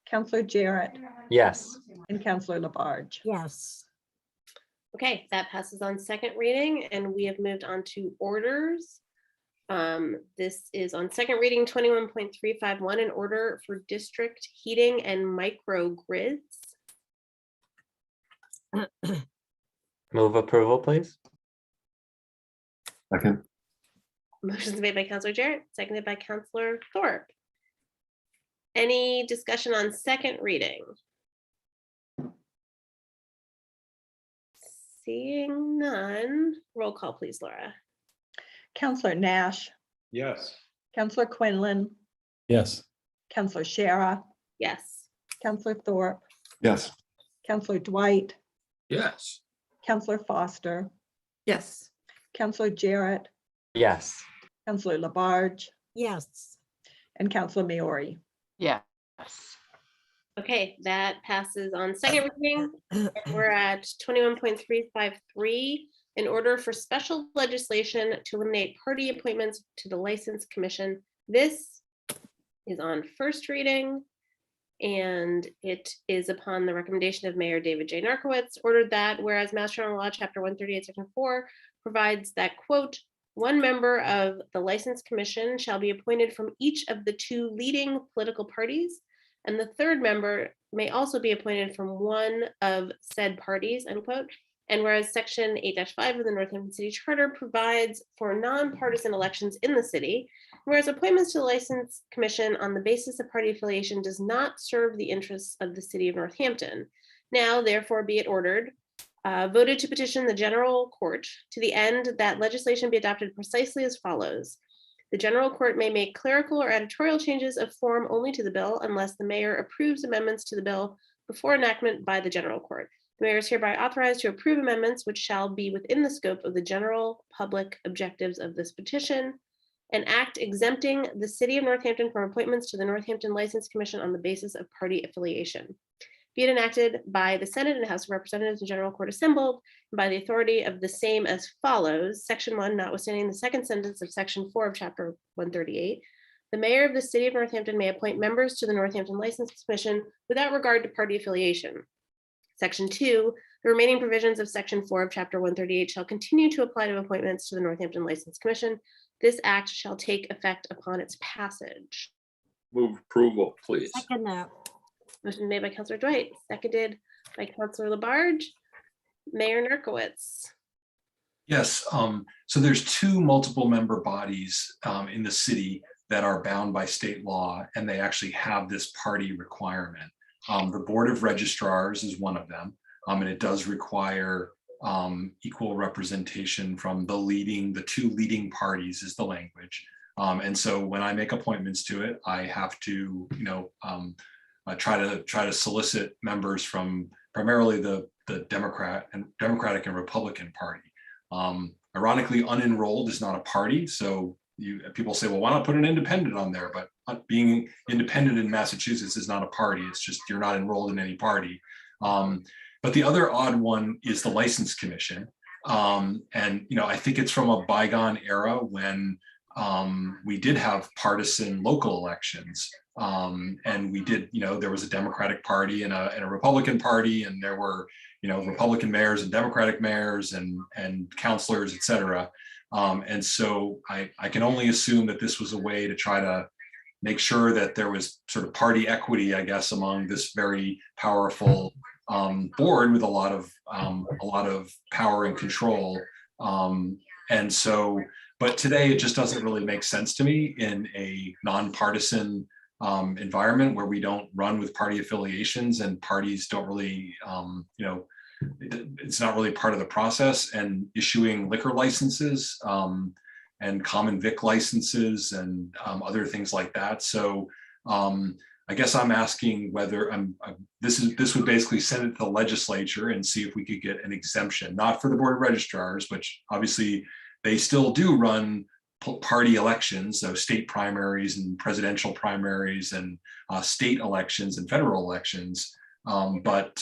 Counselor Jarrett, Yes. and Counselor Labarge. Yes. Okay, that passes on second reading, and we have moved on to orders. This is on second reading 21.351, an order for district heating and microgrids. Move approval, please. Second. Motion's made by Counselor Jarrett, seconded by Counselor Thorpe. Any discussion on second reading? Seeing none, roll call, please, Laura. Counselor Nash, Yes. Counselor Quinlan, Yes. Counselor Shara, Yes. Counselor Thorpe, Yes. Counselor Dwight, Yes. Counselor Foster, Yes. Counselor Jarrett, Yes. Counselor Labarge, Yes. and Counselor Maori. Yes. Okay, that passes on second reading. And we're at 21.353, in order for special legislation to eliminate party appointments to the License Commission. This is on first reading, and it is upon the recommendation of Mayor David J. Narcoitz, ordered that whereas Mass General Law, Chapter 138, Section 4 provides that, quote, one member of the License Commission shall be appointed from each of the two leading political parties, and the third member may also be appointed from one of said parties, unquote. And whereas Section 8-5 of the Northampton City Charter provides for nonpartisan elections in the city, whereas appointments to the License Commission on the basis of party affiliation does not serve the interests of the city of Northampton. Now, therefore, be it ordered, voted to petition the General Court to the end that legislation be adopted precisely as follows. The General Court may make clerical or editorial changes of form only to the bill unless the mayor approves amendments to the bill before enactment by the General Court. The mayor is hereby authorized to approve amendments which shall be within the scope of the general public objectives of this petition. An act exempting the city of Northampton from appointments to the Northampton License Commission on the basis of party affiliation. Be it enacted by the Senate and House of Representatives and General Court assembled by the authority of the same as follows. Section 1, notwithstanding the second sentence of Section 4 of Chapter 138, the mayor of the city of Northampton may appoint members to the Northampton License Commission without regard to party affiliation. Section 2, the remaining provisions of Section 4 of Chapter 138 shall continue to apply to appointments to the Northampton License Commission. This act shall take effect upon its passage. Move approval, please. Second that. Motion made by Counselor Dwight, seconded by Counselor Labarge. Mayor Narcoitz. Yes, so there's two multiple member bodies in the city that are bound by state law, and they actually have this party requirement. The Board of Registrars is one of them, and it does require equal representation from the two leading parties is the language. And so when I make appointments to it, I have to, try to solicit members from primarily the Democratic and Republican Party. Ironically, unenrolled is not a party, so people say, well, why not put an independent on there? But being independent in Massachusetts is not a party. It's just you're not enrolled in any party. But the other odd one is the License Commission. And I think it's from a bygone era when we did have partisan local elections. And we did, there was a Democratic Party and a Republican Party, and there were, Republican mayors and Democratic mayors and councilors, et cetera. And so I can only assume that this was a way to try to make sure that there was sort of party equity, I guess, among this very powerful board with a lot of power and control. And so, but today it just doesn't really make sense to me in a nonpartisan environment where we don't run with party affiliations and parties don't really, it's not really part of the process, and issuing liquor licenses and common vic licenses and other things like that. So I guess I'm asking whether this would basically send it to the legislature and see if we could get an exemption, not for the board of registrars, which obviously they still do run party elections, so state primaries and presidential primaries and state elections and federal elections. But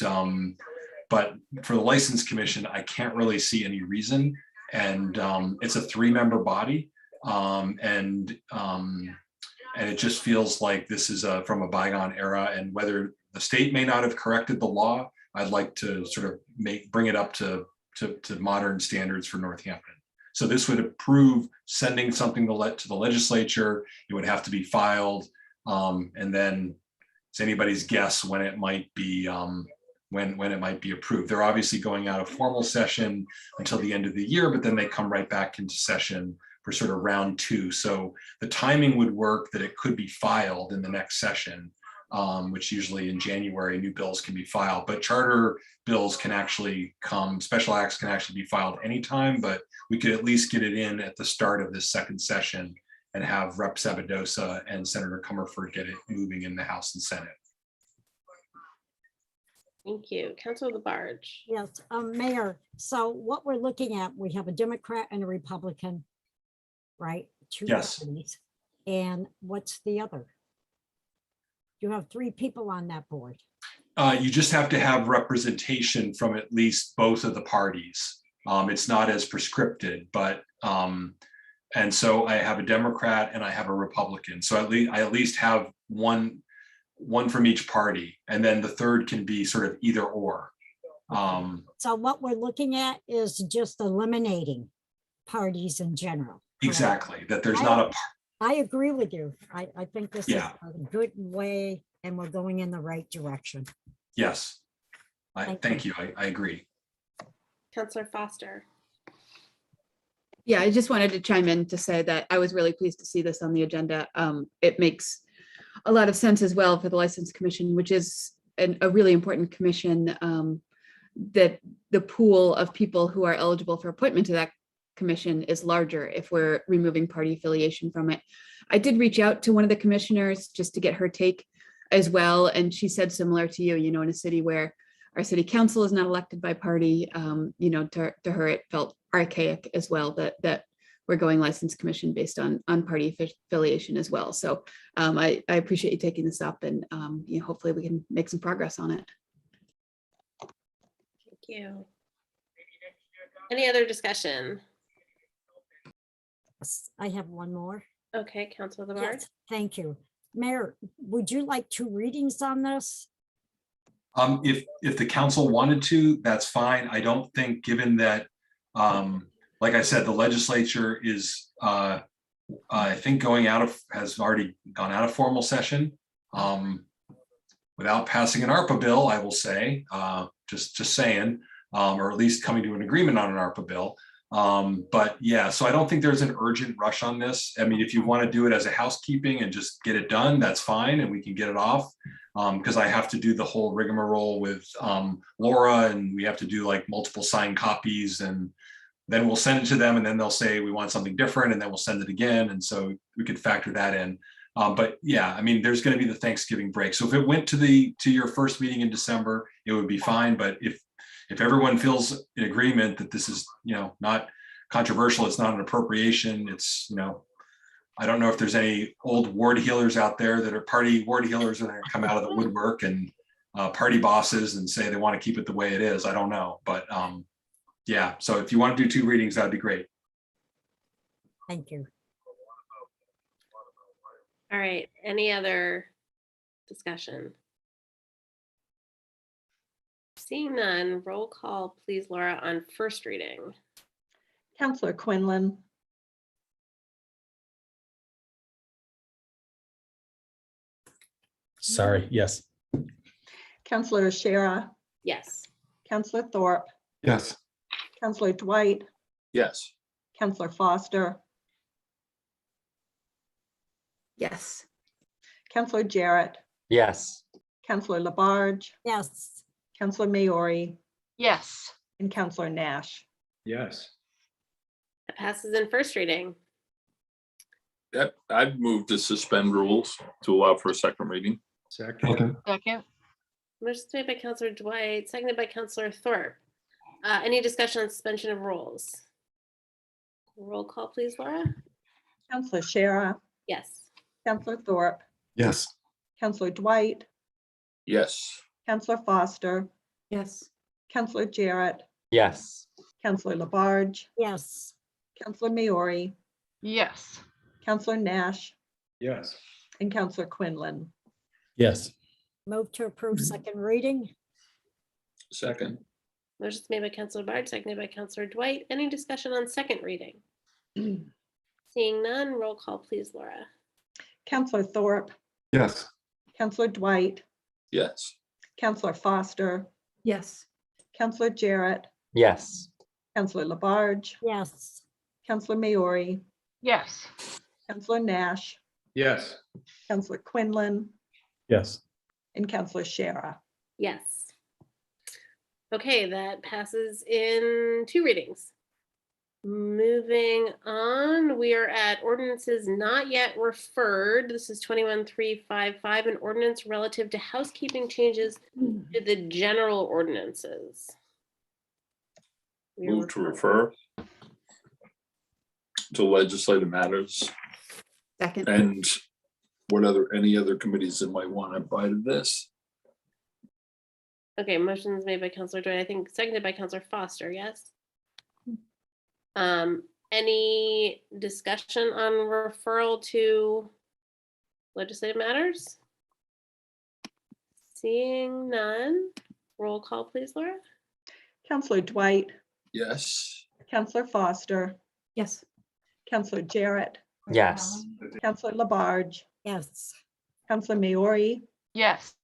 for the License Commission, I can't really see any reason. And it's a 3-member body. And it just feels like this is from a bygone era, and whether the state may not have corrected the law, I'd like to sort of bring it up to modern standards for Northampton. So this would approve sending something to the legislature. It would have to be filed, and then it's anybody's guess when it might be when it might be approved. They're obviously going out of formal session until the end of the year, but then they come right back into session for sort of round 2. So the timing would work that it could be filed in the next session, which usually in January, new bills can be filed, but charter bills can actually come, special acts can actually be filed anytime, but we could at least get it in at the start of this second session and have Rep. Sabadosa and Senator Comerford get it moving in the House and Senate. Thank you. Councilor Labarge. Yes, Mayor, so what we're looking at, we have a Democrat and a Republican, right? 2 Yes. parties. And what's the other? You have 3 people on that board. You just have to have representation from at least both of the parties. It's not as prescripted, but and so I have a Democrat and I have a Republican. So I at least have one from each party, and then the third can be sort of either or. So what we're looking at is just eliminating parties in general. Exactly, that there's not a. I agree with you. I think this is Yeah. a good way, and we're going in the right direction. Yes, Thank you. I agree. Councilor Foster. Yeah, I just wanted to chime in to say that I was really pleased to see this on the agenda. It makes a lot of sense as well for the License Commission, which is a really important commission, that the pool of people who are eligible for appointment to that commission is larger if we're removing party affiliation from it. I did reach out to one of the commissioners just to get her take as well, and she said similar to you, in a city where our city council is not elected by party, to her it felt archaic as well that we're going License Commission based on party affiliation as well. So I appreciate you taking this up, and hopefully we can make some progress on it. Thank you. Any other discussion? I have one more. Okay, Councilor Labarge. Yes, thank you. Mayor, would you like 2 readings on this? If the council wanted to, that's fine. I don't think, given that, like I said, the legislature is, I think has already gone out of formal session without passing an ARPA bill, I will say, just saying, or at least coming to an agreement on an ARPA bill. But yeah, so I don't think there's an urgent rush on this. I mean, if you want to do it as a housekeeping and just get it done, that's fine, and we can get it off. Because I have to do the whole rigmarole with Laura, and we have to do like multiple signed copies, and then we'll send it to them, and then they'll say we want something different, and then we'll send it again. And so we could factor that in. But yeah, I mean, there's going to be the Thanksgiving break. So if it went to your first meeting in December, it would be fine. But if everyone feels in agreement that this is, not controversial, it's not an appropriation, it's, I don't know if there's any old ward healers out there that are party ward healers that are come out of the woodwork and party bosses and say they want to keep it the way it is. I don't know, but yeah. So if you want to do 2 readings, that'd be great. Thank you. All right, any other discussion? Seeing none, roll call, please, Laura, on first reading. Counselor Quinlan, Sorry, yes. Counselor Shara, Yes. Counselor Thorpe, Yes. Counselor Dwight, Yes. Counselor Foster, Yes. Counselor Jarrett, Yes. Counselor Labarge, Yes. Counselor Maori, Yes. and Counselor Nash. Yes. That passes in first reading. Yep, I'd move to suspend rules to allow for a second reading. Second. Second. Motion made by Counselor Dwight, seconded by Counselor Thorpe. Any discussion on suspension of rules? Roll call, please, Laura. Counselor Shara, Yes. Counselor Thorpe, Yes. Counselor Dwight, Yes. Counselor Foster, Yes. Counselor Jarrett, Yes. Counselor Labarge, Yes. Counselor Maori, Yes. Counselor Nash, Yes. and Counselor Quinlan. Yes. Move to approve second reading. Second. Motion made by Counselor Bard, seconded by Counselor Dwight. Any discussion on second reading? Seeing none, roll call, please, Laura. Counselor Thorpe, Yes. Counselor Dwight, Yes. Counselor Foster, Yes. Counselor Jarrett, Yes. Counselor Labarge, Yes. Counselor Maori, Yes. Counselor Nash, Yes. Counselor Quinlan, Yes. and Counselor Shara. Yes. Okay, that passes in 2 readings. Moving on, we are at ordinances not yet referred. This is 21355, an ordinance relative to housekeeping changes to the general ordinances. We are Move to refer to legislative matters Second. and any other committees that might want to bite of this. Okay, motions made by Counselor Dwight, I think seconded by Counselor Foster, yes? Any discussion on referral to legislative matters? Seeing none, roll call, please, Laura. Counselor Dwight, Yes. Counselor Foster, Yes. Counselor Jarrett, Yes. Counselor Labarge, Yes. Counselor Maori, Yes.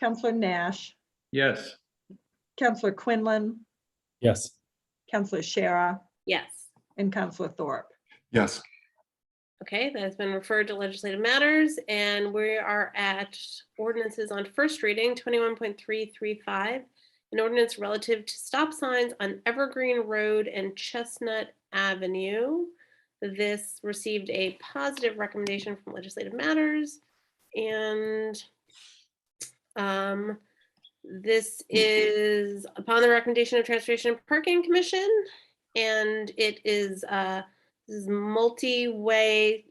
Counselor Nash, Yes. Counselor Quinlan, Yes. Counselor Shara, Yes. and Counselor Thorpe. Yes. Okay, that has been referred to legislative matters, and we are at ordinances on first reading, 21.335, an ordinance relative to stop signs on Evergreen Road and Chestnut Avenue. This received a positive recommendation from legislative matters, and this is upon the recommendation of Transportation and Parking Commission, and it is this is multi-way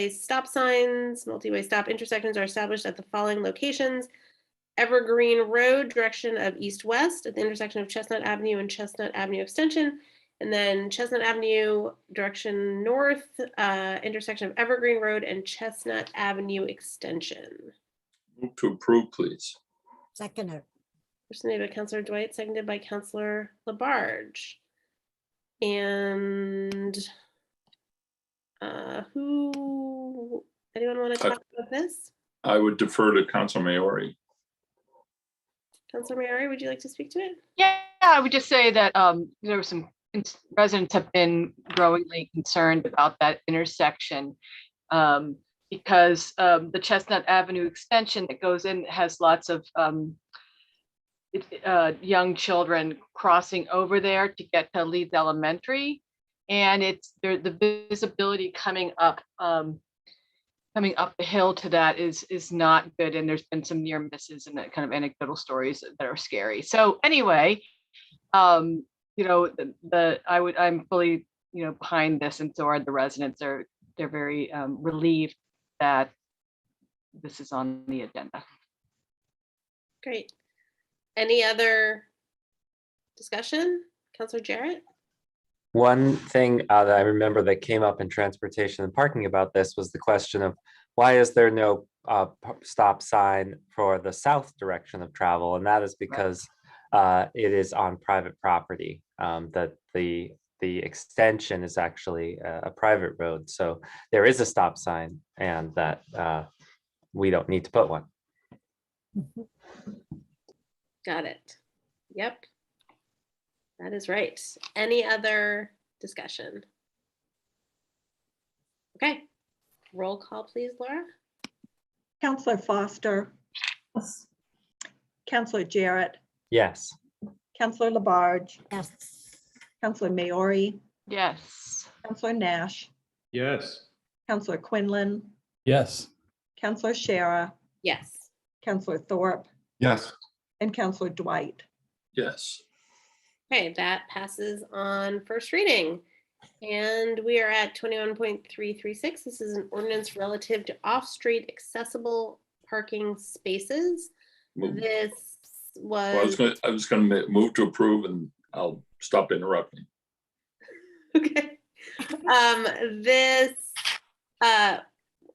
stop signs, multi-way stop intersections are established at the following locations: Evergreen Road, direction of east-west at the intersection of Chestnut Avenue and Chestnut Avenue Extension, and then Chestnut Avenue, direction north, intersection of Evergreen Road and Chestnut Avenue Extension. Move to approve, please. Second. First made by Counselor Dwight, seconded by Counselor Labarge. And anyone want to talk about this? I would defer to Council Maori. Counselor Maori, would you like to speak to it? Yeah, I would just say that there were some residents have been growingly concerned about that intersection because the Chestnut Avenue extension that goes in has lots of young children crossing over there to get to Leeds Elementary, and it's the visibility coming up coming up the hill to that is not good. And there's been some near misses and that kind of anecdotal stories that are scary. So anyway, I'm fully, behind this, and so are the residents. They're very relieved that this is on the agenda. Great. Any other discussion? Councilor Jarrett? One thing that I remember that came up in transportation and parking about this was the question of why is there no stop sign for the south direction of travel? And that is because it is on private property, that the extension is actually a private road. So there is a stop sign, and that we don't need to put one. Got it. Yep. That is right. Any other discussion? Okay. Roll call, please, Laura. Counselor Foster. Yes. Counselor Jarrett. Yes. Counselor Labarge. Yes. Counselor Maori. Yes. Counselor Nash. Yes. Counselor Quinlan. Yes. Counselor Shara. Yes. Counselor Thorpe. Yes. And Counselor Dwight. Yes. Okay, that passes on first reading. And we are at 21.336. This is an ordinance relative to off-street accessible parking spaces. Move. This Well, was, I was gonna move to approve, and I'll stop interrupting. okay. This got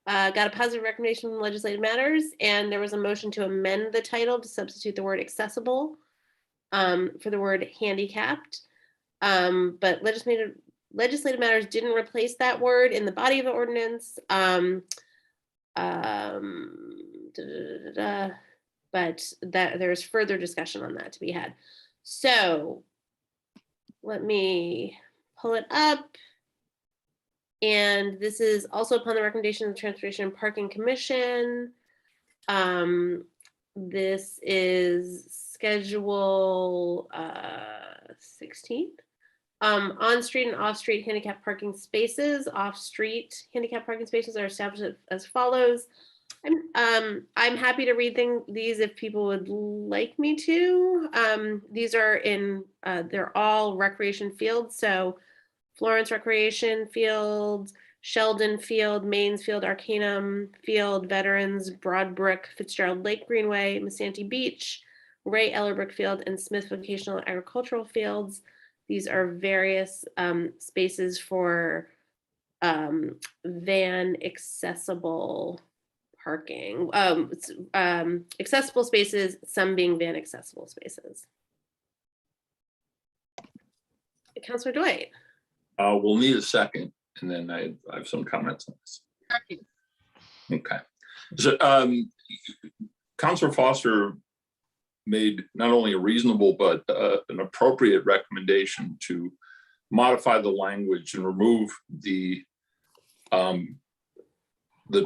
a positive recommendation from Legislative Matters, and there was a motion to amend the title to substitute the word accessible for the word handicapped. But Legislative Matters didn't replace that word in the body of the ordinance. But that there's further discussion on that to be had. So let me pull it up. And this is also upon the recommendation of the Transportation and Parking Commission. This is schedule 16th. On-street and off-street handicap parking spaces. Off-street handicap parking spaces are established as follows. I'm happy to read these if people would like me to. These are in, they're all recreation fields. So Florence Recreation Field, Sheldon Field, Mains Field, Arcanum Field, Veterans, Broadbrook, Fitzgerald Lake Greenway, Masanti Beach, Ray Ellerbrook Field, and Smith Vocational Agricultural Fields. These are various spaces for van accessible parking, accessible spaces, some being van accessible spaces. Councilor Dwight. We'll need a second, and then I have some comments on this. Okay. So Councilor Foster made not only a reasonable but an appropriate recommendation to modify the language and remove the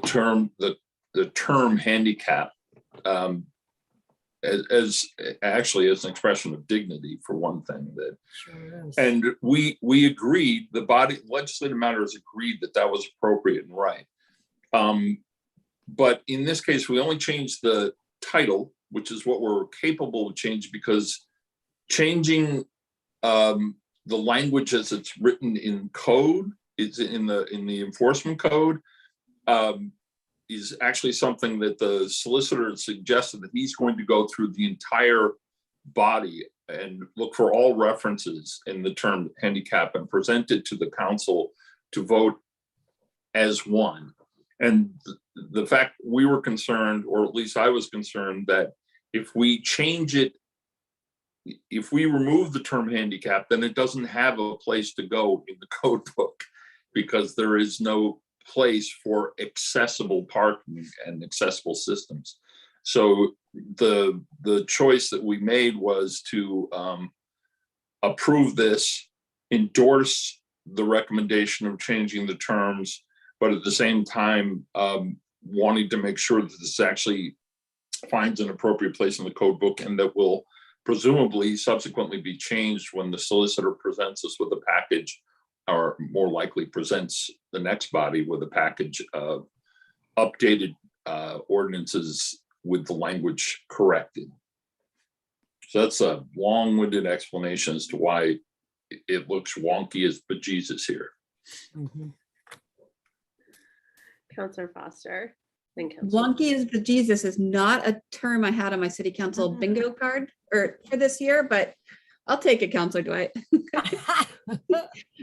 term handicap as actually as an expression of dignity, for one thing. That Sure is. and we agreed, the body Legislative Matters agreed that was appropriate and right. But in this case, we only changed the title, which is what we're capable of changing, because changing the language as it's written in code, is in the enforcement code, is actually something that the solicitor suggested that he's going to go through the entire body and look for all references in the term handicap and present it to the council to vote as one. And the fact we were concerned, or at least I was concerned, that if we change it, if we remove the term handicap, then it doesn't have a place to go in the code book, because there is no place for accessible parking and accessible systems. So the choice that we made was to approve this, endorse the recommendation of changing the terms, but at the same time wanting to make sure that this actually finds an appropriate place in the code book, and that will presumably subsequently be changed when the solicitor presents us with a package, or more likely presents the next body with a package of updated ordinances with the language corrected. So that's a long-winded explanation as to why it looks wonky as bejesus here. Mhm. Counselor Foster. Then Counselor- Wonky as bejesus is not a term I had on my city council bingo card or for this year, but I'll take it, Counselor Dwight.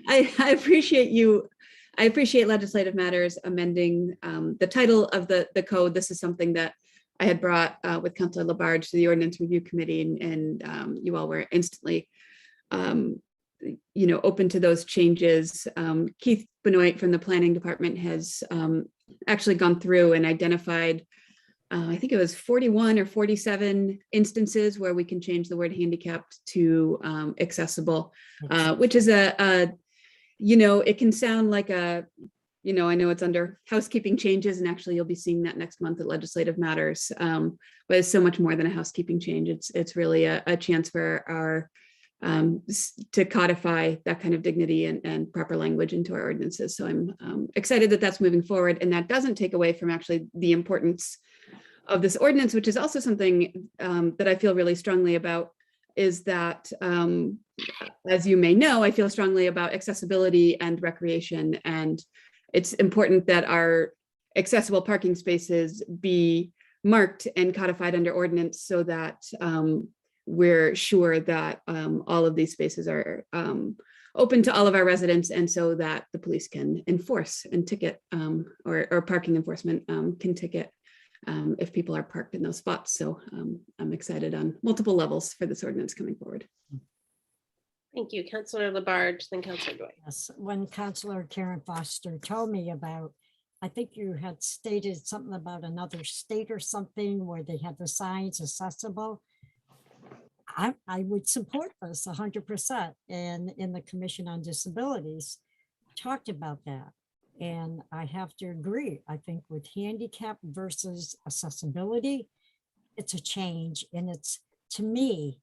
I appreciate you. I appreciate Legislative Matters amending the title of the code. This is something that I had brought with Councilor Labarge to the Ordinance Review Committee, and you all were instantly, open to those changes. Keith Benoit from the Planning Department has actually gone through and identified, I think it was 41 or 47 instances where we can change the word handicapped to accessible, which is it can sound like I know it's under housekeeping changes, and actually you'll be seeing that next month at Legislative Matters. But it's so much more than a housekeeping change. It's really a chance for our to codify that kind of dignity and proper language into our ordinances. So I'm excited that that's moving forward, and that doesn't take away from actually the importance of this ordinance, which is also something that I feel really strongly about, is that, as you may know, I feel strongly about accessibility and recreation, and it's important that our accessible parking spaces be marked and codified under ordinance so that we're sure that all of these spaces are open to all of our residents, and so that the police can enforce and ticket or parking enforcement can ticket if people are parked in those spots. So I'm excited on multiple levels for this ordinance coming forward. Thank you, Counselor Labarge, then Counselor Dwight. Yes, when Counselor Karen Foster told me about, I think you had stated something about another state or something where they have the signs accessible. I would support this 100%. And in the Commission on Disabilities talked about that. And I have to agree. I think with handicap versus accessibility, it's a change. And it's, to me,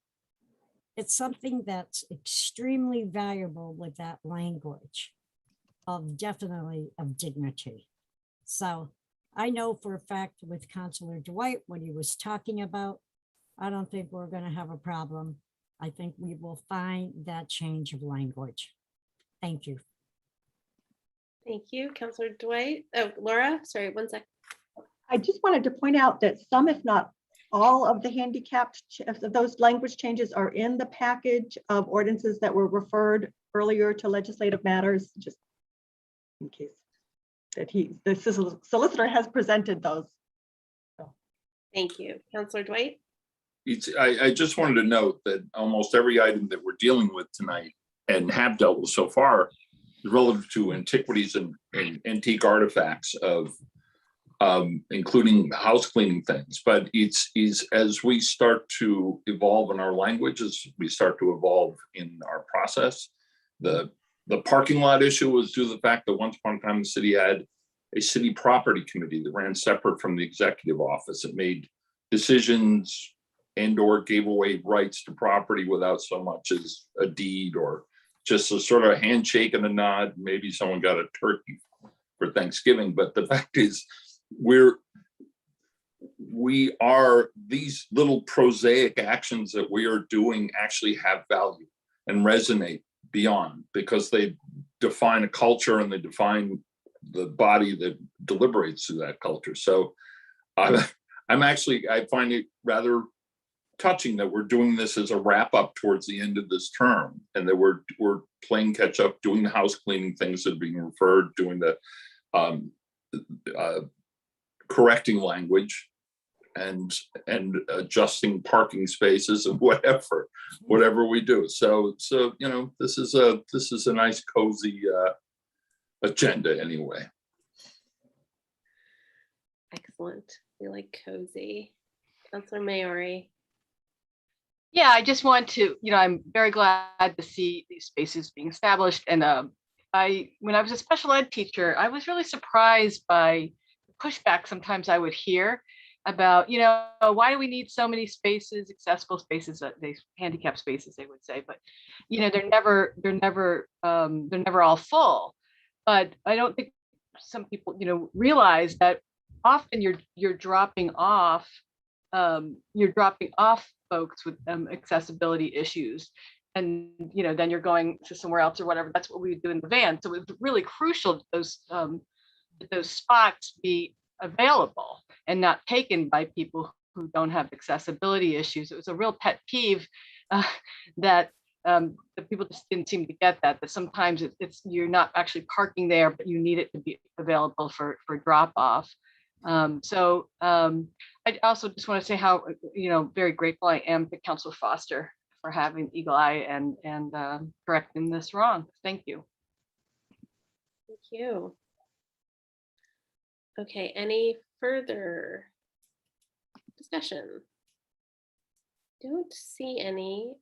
it's something that's extremely valuable with that language of definitely of dignity. So I know for a fact with Counselor Dwight, what he was talking about, I don't think we're going to have a problem. I think we will find that change of language. Thank you. Thank you, Counselor Dwight. Oh, Laura, sorry, 1 sec. I just wanted to point out that some, if not all, of the handicapped, those language changes are in the package of ordinances that were referred earlier to Legislative Matters, just in case that the solicitor has presented those. Thank you, Counselor Dwight. I just wanted to note that almost every item that we're dealing with tonight and have dealt with so far is relative to antiquities and antique artifacts of including house cleaning things. But it's as we start to evolve in our language, as we start to evolve in our process, the parking lot issue was due to the fact that once upon a time the city had a city property committee that ran separate from the executive office. It made decisions and/or gave away rights to property without so much as a deed or just a sort of handshake and a nod. Maybe someone got a turkey for Thanksgiving, but the fact is, we are these little prosaic actions that we are doing actually have value and resonate beyond, because they define a culture and they define the body that deliberates through that culture. So I find it rather touching that we're doing this as a wrap up towards the end of this term, and that we're playing catch up, doing the house cleaning things that are being referred, doing the correcting language and adjusting parking spaces and whatever we do. So this is a nice cozy agenda anyway. Excellent. We like cozy. Counselor Maori. Yeah, I just want to, I'm very glad to see these spaces being established. And when I was a special ed teacher, I was really surprised by the pushback sometimes I would hear about, why do we need so many spaces, accessible spaces, these handicap spaces, they would say, but they're never all full. But I don't think some people, realize that often you're dropping off folks with accessibility issues. And, then you're going to somewhere else or whatever. That's what we do in the van. So it's really crucial that those spots be available and not taken by people who don't have accessibility issues. It was a real pet peeve that the people just didn't seem to get that sometimes you're not actually parking there, but you need it to be available for drop off. I also just want to say how, very grateful I am to Councilor Foster for having eagle eye and correcting this wrong. Thank you. Thank you. Okay, any further discussion? Don't see any.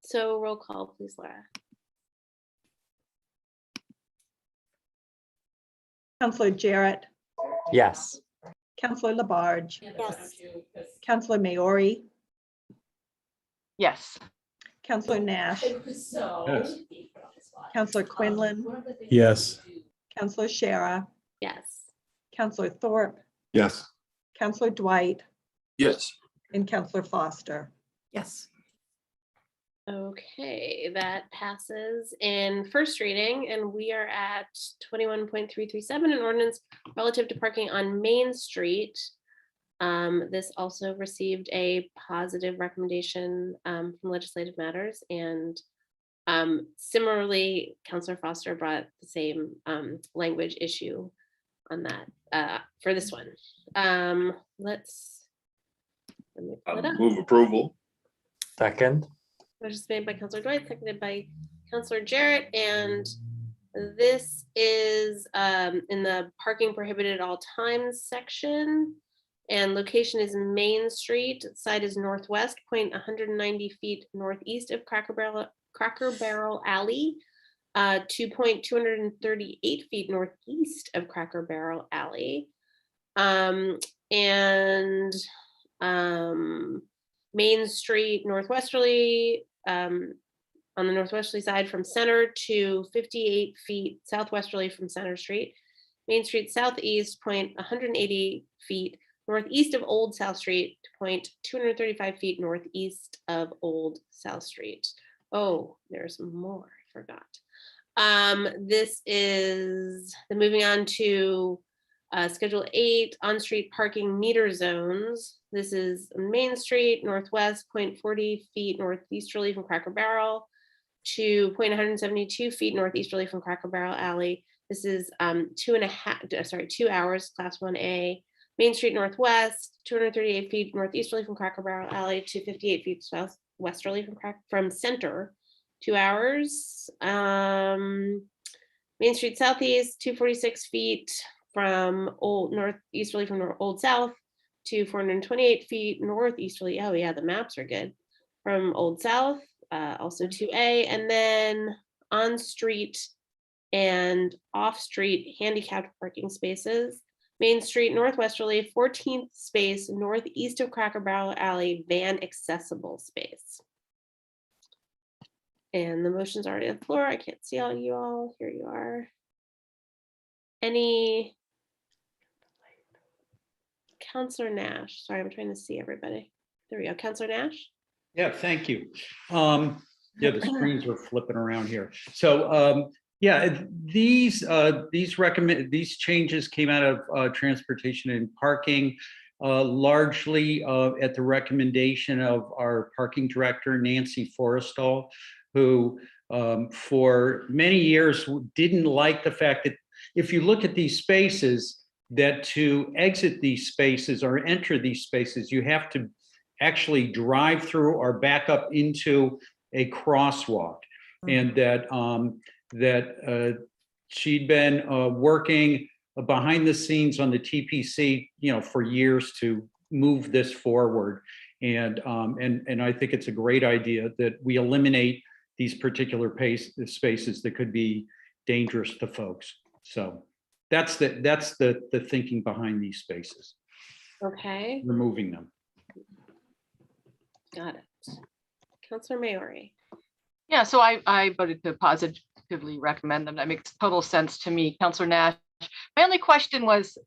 So roll call, please, Laura. Counselor Jarrett, Yes. Counselor Labarge, Yes. Counselor Maori, Yes. Counselor Nash, Yes. Counselor Quinlan, Yes. Counselor Shara, Yes. Counselor Thorpe, Yes. Counselor Dwight, Yes. and Counselor Foster. Yes. Okay, that passes in first reading, and we are at 21.337, an ordinance relative to parking on Main Street. This also received a positive recommendation from Legislative Matters, and similarly, Councilor Foster brought the same language issue on that for this one. Let me pull it up. Move approval. Second. Motion made by Councilor Dwight, seconded by Councilor Jarrett, and this is in the parking prohibited at all times section. And location is Main Street. Side is northwest, point 190 feet northeast of Cracker Barrel Alley, to point 238 feet northeast of Cracker Barrel Alley, and Main Street northwesterly, on the northwesterly side from center to 58 feet southwesterly from Center Street. Main Street southeast, point 180 feet northeast of Old South Street, to point 235 feet northeast of Old South Street. Oh, there's more, I forgot. This is moving on to Schedule 8 on-street parking meter zones. This is Main Street northwest, point 40 feet northeasterly from Cracker Barrel to point 172 feet northeasterly from Cracker Barrel Alley. This is 2 hours, Class 1A. Main Street northwest, 238 feet northeasterly from Cracker Barrel Alley to 58 feet southwesterly from Center, 2 hours. Main Street southeast, 246 feet from northeasterly from Old South to 428 feet northeasterly. Oh yeah, the maps are good. From Old South, also 2A, and then on street and off street handicapped parking spaces. Main Street northwesterly, 14th space northeast of Cracker Barrel Alley, van accessible space. And the motion's already on the floor. I can't see all you all. Here you are. Any? Councilor Nash. Sorry, I'm trying to see everybody. There we go. Councilor Nash. Yeah, thank you. Yeah, the screens are flipping around here. So yeah, these changes came out of transportation and parking, largely at the recommendation of our parking director, Nancy Forrestal, who for many years didn't like the fact that if you look at these spaces, that to exit these spaces or enter these spaces, you have to actually drive through or back up into a crosswalk. And that she'd been working behind the scenes on the TPC, for years to move this forward. And I think it's a great idea that we eliminate these particular spaces that could be dangerous to folks. So that's the thinking behind these spaces. Okay. Removing them. Got it. Councilor Maori. Yeah, so I voted to positively recommend them. That makes total sense to me. Councilor Nash, my only question was,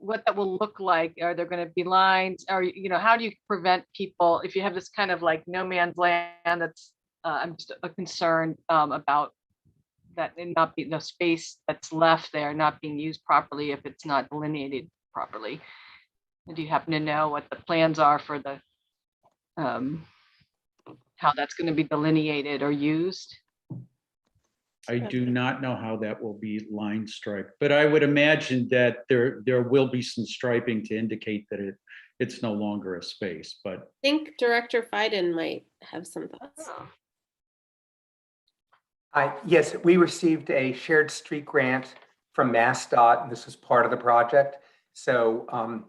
what that will look like. Are there going to be lines? Or, how do you prevent people, if you have this kind of like no man's land, that's, I'm just a concern about that and not be the space that's left there not being used properly if it's not delineated properly. And do you happen to know what the plans are for the, how that's going to be delineated or used? I do not know how that will be line striped, but I would imagine that there will be some striping to indicate that it's no longer a space, but. I think Director Fiden might have some thoughts. Yes, we received a shared street grant from MassDOT, and this was part of the project. So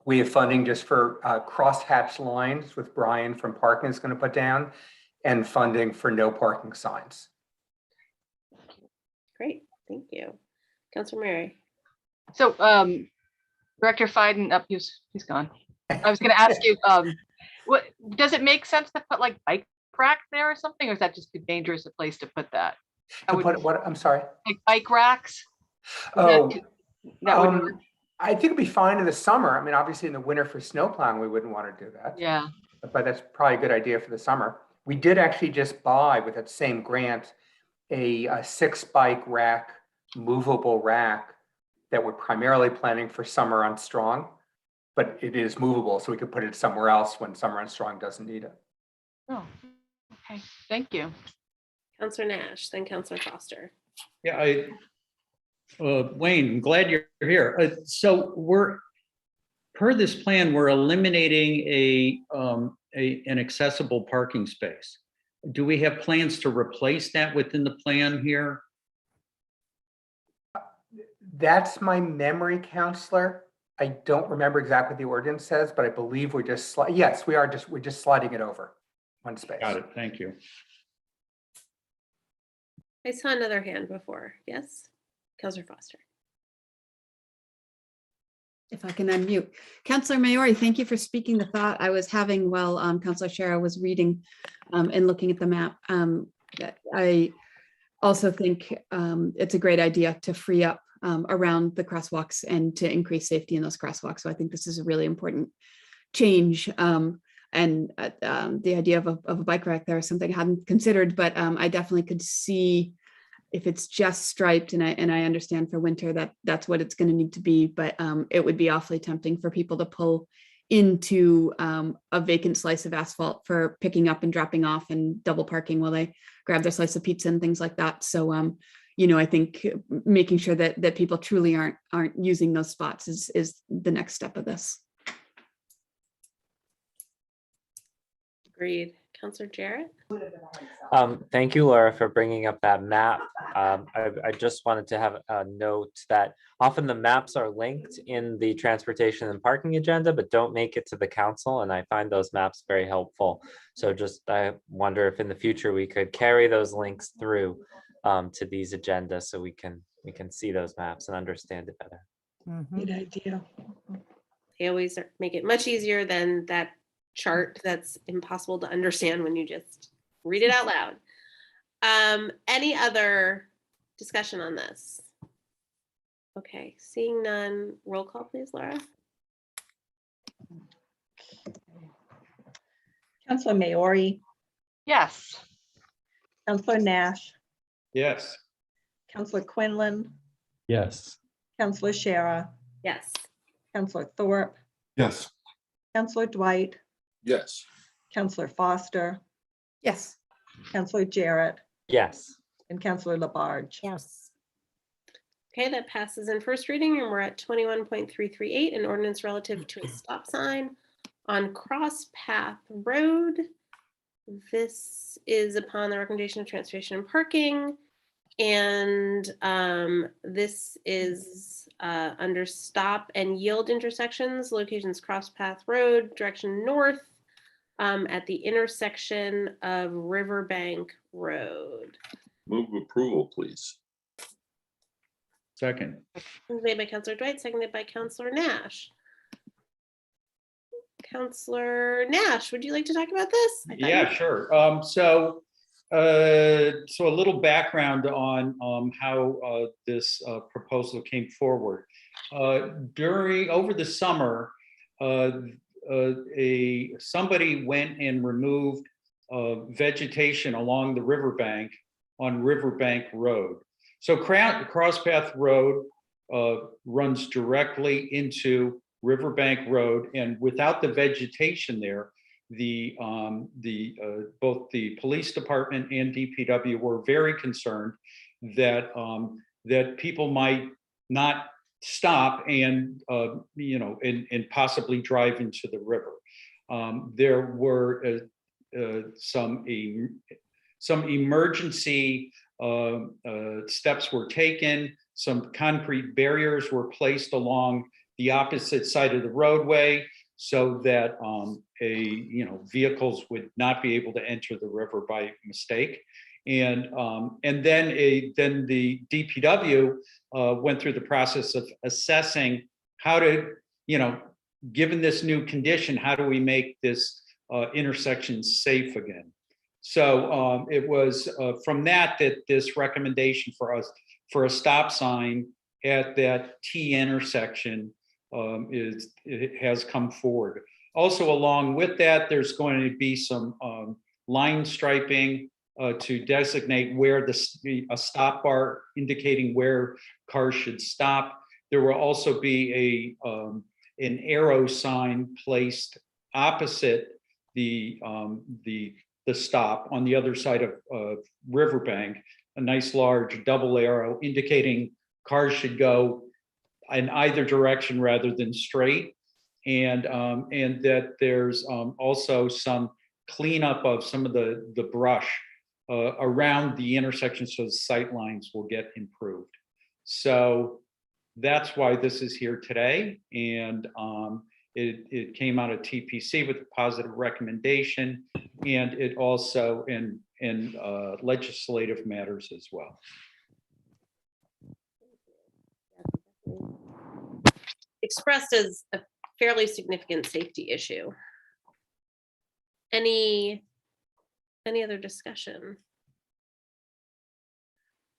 we have funding just for crosshatch lines, with Brian from parking is going to put down, and funding for no parking signs. Great, thank you. Councilor Mary. So Director Fiden, up, he's gone. I was going to ask you, what does it make sense to put like bike rack there or something, or is that just too dangerous a place to put that? To put what? I'm sorry. Like bike racks? Oh, that wouldn't work. I think it'd be fine in the summer. I mean, obviously in the winter for snow plowing, we wouldn't want to do that. Yeah. But that's probably a good idea for the summer. We did actually just buy, with that same grant, a 6-bike rack, movable rack that we're primarily planning for Summer on Strong, but it is movable, so we could put it somewhere else when Summer on Strong doesn't need it. Oh, okay. Thank you. Councilor Nash, then Councilor Foster. Yeah, Wayne, I'm glad you're here. So per this plan, we're eliminating an accessible parking space. Do we have plans to replace that within the plan here? That's my memory, Counselor. I don't remember exactly what the ordinance says, but I believe we're just, yes, we're just sliding it over one space. Got it, thank you. I saw another hand before. Yes, Councilor Foster. If I can unmute. Councilor Maori, thank you for speaking the thought I was having while Councilor Shara was reading and looking at the map. I also think it's a great idea to free up around the crosswalks and to increase safety in those crosswalks. So I think this is a really important change. And the idea of a bike rack there is something I hadn't considered, but I definitely could see if it's just striped, and I understand for winter that that's what it's going to need to be, but it would be awfully tempting for people to pull into a vacant slice of asphalt for picking up and dropping off and double parking while they grab their slice of pizza and things like that. So I think making sure that people truly aren't using those spots is the next step of this. Agreed. Councilor Jarrett. Thank you, Laura, for bringing up that map. I just wanted to have a note that often the maps are linked in the transportation and parking agenda, but don't make it to the council. And I find those maps very helpful. So I wonder if in the future we could carry those links through to these agendas so we can see those maps and understand it better. Good idea. They always make it much easier than that chart that's impossible to understand when you just read it out loud. Any other discussion on this? Okay, seeing none, roll call please, Laura. Councilor Maori, Yes. Councilor Nash, Yes. Councilor Quinlan, Yes. Councilor Shara, Yes. Councilor Thorpe, Yes. Councilor Dwight, Yes. Councilor Foster, Yes. Councilor Jarrett, Yes. and Councilor Labarge. Yes. Okay, that passes in first reading, and we're at 21.338, an ordinance relative to a stop sign on Cross Path Road. This is upon the recommendation of Transportation and Parking, and this is under stop and yield intersections, locations Cross Path Road, direction north, at the intersection of Riverbank Road. Move approval, please. Second. Made by Councilor Dwight, seconded by Councilor Nash. Councilor Nash, would you like to talk about this? Yeah, sure. So So a little background on how this proposal came forward. Over the summer, somebody went and removed vegetation along the riverbank on Riverbank Road. So Crosspath Road runs directly into Riverbank Road, and without the vegetation there, both the police department and DPW were very concerned that that people might not stop and and possibly drive into the river. There were some emergency steps were taken. Some concrete barriers were placed along the opposite side of the roadway so that vehicles would not be able to enter the river by mistake. And then the DPW went through the process of assessing how to, given this new condition, how do we make this intersection safe again? So it was from that this recommendation for us for a stop sign at that T intersection has come forward. Also, along with that, there's going to be some line striping to designate where a stop bar indicating where cars should stop. There will also be an arrow sign placed opposite the stop on the other side of Riverbank, a nice large double arrow indicating cars should go in either direction rather than straight, and that there's also some cleanup of some of the brush around the intersection so the sight lines will get improved. So that's why this is here today, and it came out of TPC with a positive recommendation, and it also in legislative matters as well. Expressed as a fairly significant safety issue. Any other discussion?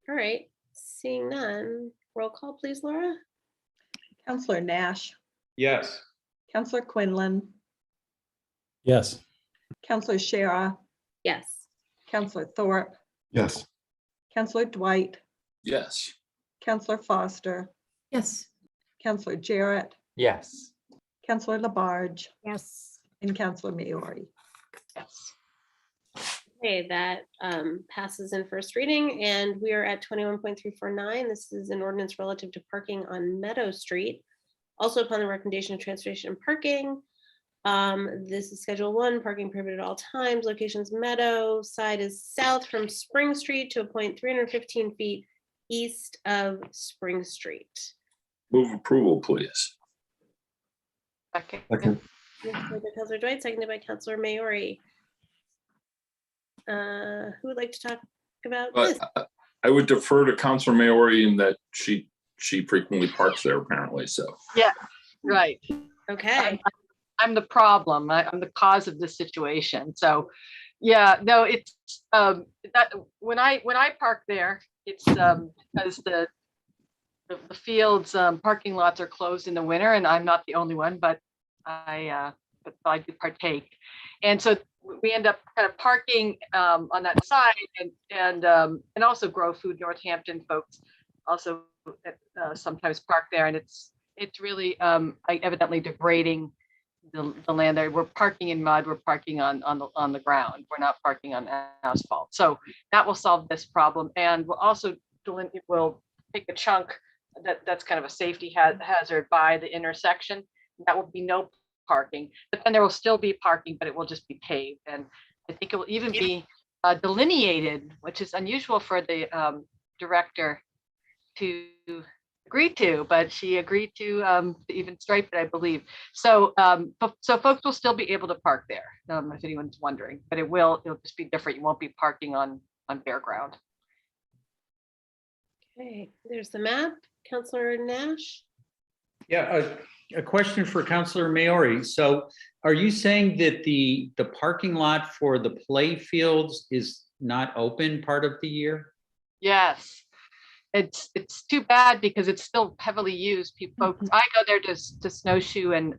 All right, seeing none, roll call please, Laura. Counselor Nash, Yes. Counselor Quinlan, Yes. Counselor Shara, Yes. Counselor Thorpe, Yes. Counselor Dwight, Yes. Counselor Foster, Yes. Counselor Jarrett, Yes. Counselor Labarge, Yes. and Counselor Maori. Yes. Okay, that passes in first reading, and we are at 21.349. This is an ordinance relative to parking on Meadow Street. Also upon the recommendation of Transportation and Parking. This is Schedule 1, parking prohibited at all times. Locations Meadow, side is south from Spring Street to a point 315 feet east of Spring Street. Move approval, please. Okay. Second. Moved by Councilor Dwight, seconded by Councilor Maori. Who would like to talk about this? But I would defer to Councilor Maori in that she frequently parks there apparently, so. Yeah, right. Okay. I'm the problem. I'm the cause of this situation. So, yeah, no, it's that when I park there, it's because the fields parking lots are closed in the winter, and I'm not the only one, but I do partake, and so we end up kind of parking on that side, and also Grow Food Northampton folks also sometimes park there, and it's really evidently degrading the land there. We're parking in mud. We're parking on the ground. We're not parking on asphalt. So that will solve this problem, and we'll also will take a chunk that's kind of a safety hazard by the intersection. That will be no parking, but then there will still be parking, but it will just be paved, and I think it will even be delineated, which is unusual for the director to agree to, but she agreed to even stripe it, I believe. So so folks will still be able to park there, if anyone's wondering, but it'll just be different. You won't be parking on bare ground. Okay, there's the map. Councilor Nash. Yeah, a question for Councilor Maori. So are you saying that the parking lot for the play fields is not open part of the year? Yes. It's too bad because it's still heavily used. People, I go there to snowshoe and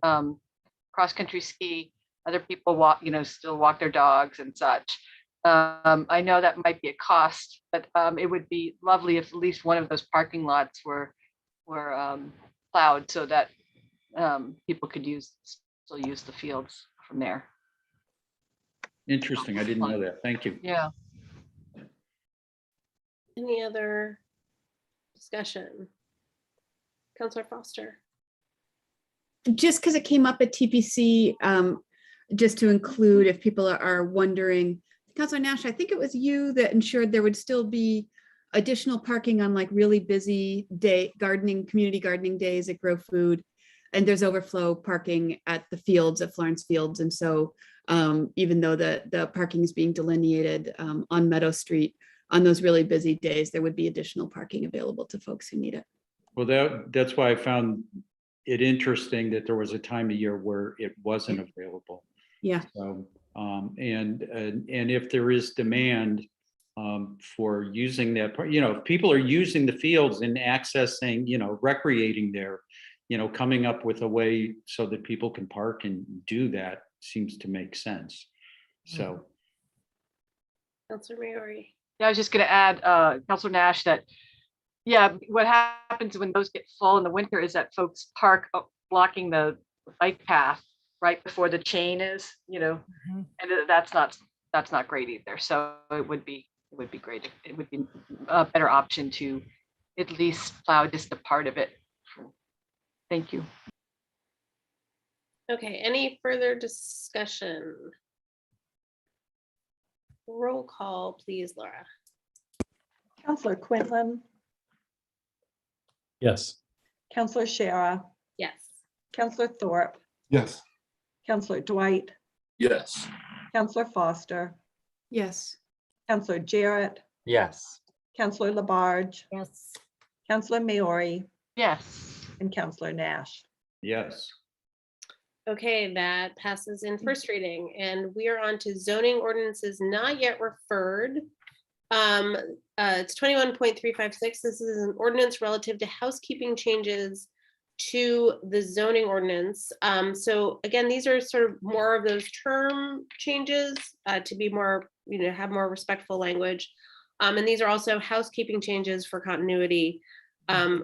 cross-country ski. Other people walk, still walk their dogs and such. I know that might be a cost, but it would be lovely if at least one of those parking lots were plowed so that people could still use the fields from there. Interesting. I didn't know that. Thank you. Yeah. Any other discussion? Counselor Foster. Just because it came up at TPC, just to include if people are wondering, Councilor Nash, I think it was you that ensured there would still be additional parking on like really busy community gardening days at Grow Food. And there's overflow parking at the fields at Florence Fields. And so even though the parking is being delineated on Meadow Street, on those really busy days, there would be additional parking available to folks who need it. Well, that's why I found it interesting that there was a time of year where it wasn't available. Yeah. So, and if there is demand for using that, if people are using the fields and accessing, recreating there, coming up with a way so that people can park and do that seems to make sense. So. Counselor Maori. Yeah, I was just going to add, Councilor Nash, that, yeah, what happens when those get full in the winter is that folks park blocking the bike path right before the chain is, and that's not great either. So it would be great. It would be a better option to at least plow just a part of it. Thank you. Okay, any further discussion? Roll call, please, Laura. Counselor Quinlan, Yes. Counselor Shara, Yes. Counselor Thorpe, Yes. Counselor Dwight, Yes. Counselor Foster, Yes. Counselor Jarrett, Yes. Counselor Labarge, Yes. Counselor Maori, Yes. and Counselor Nash. Yes. Okay, that passes in first reading, and we are on to zoning ordinances not yet referred. It's 21.356. This is an ordinance relative to housekeeping changes to the zoning ordinance. So again, these are sort of more of those term changes to be more, have more respectful language. And these are also housekeeping changes for continuity.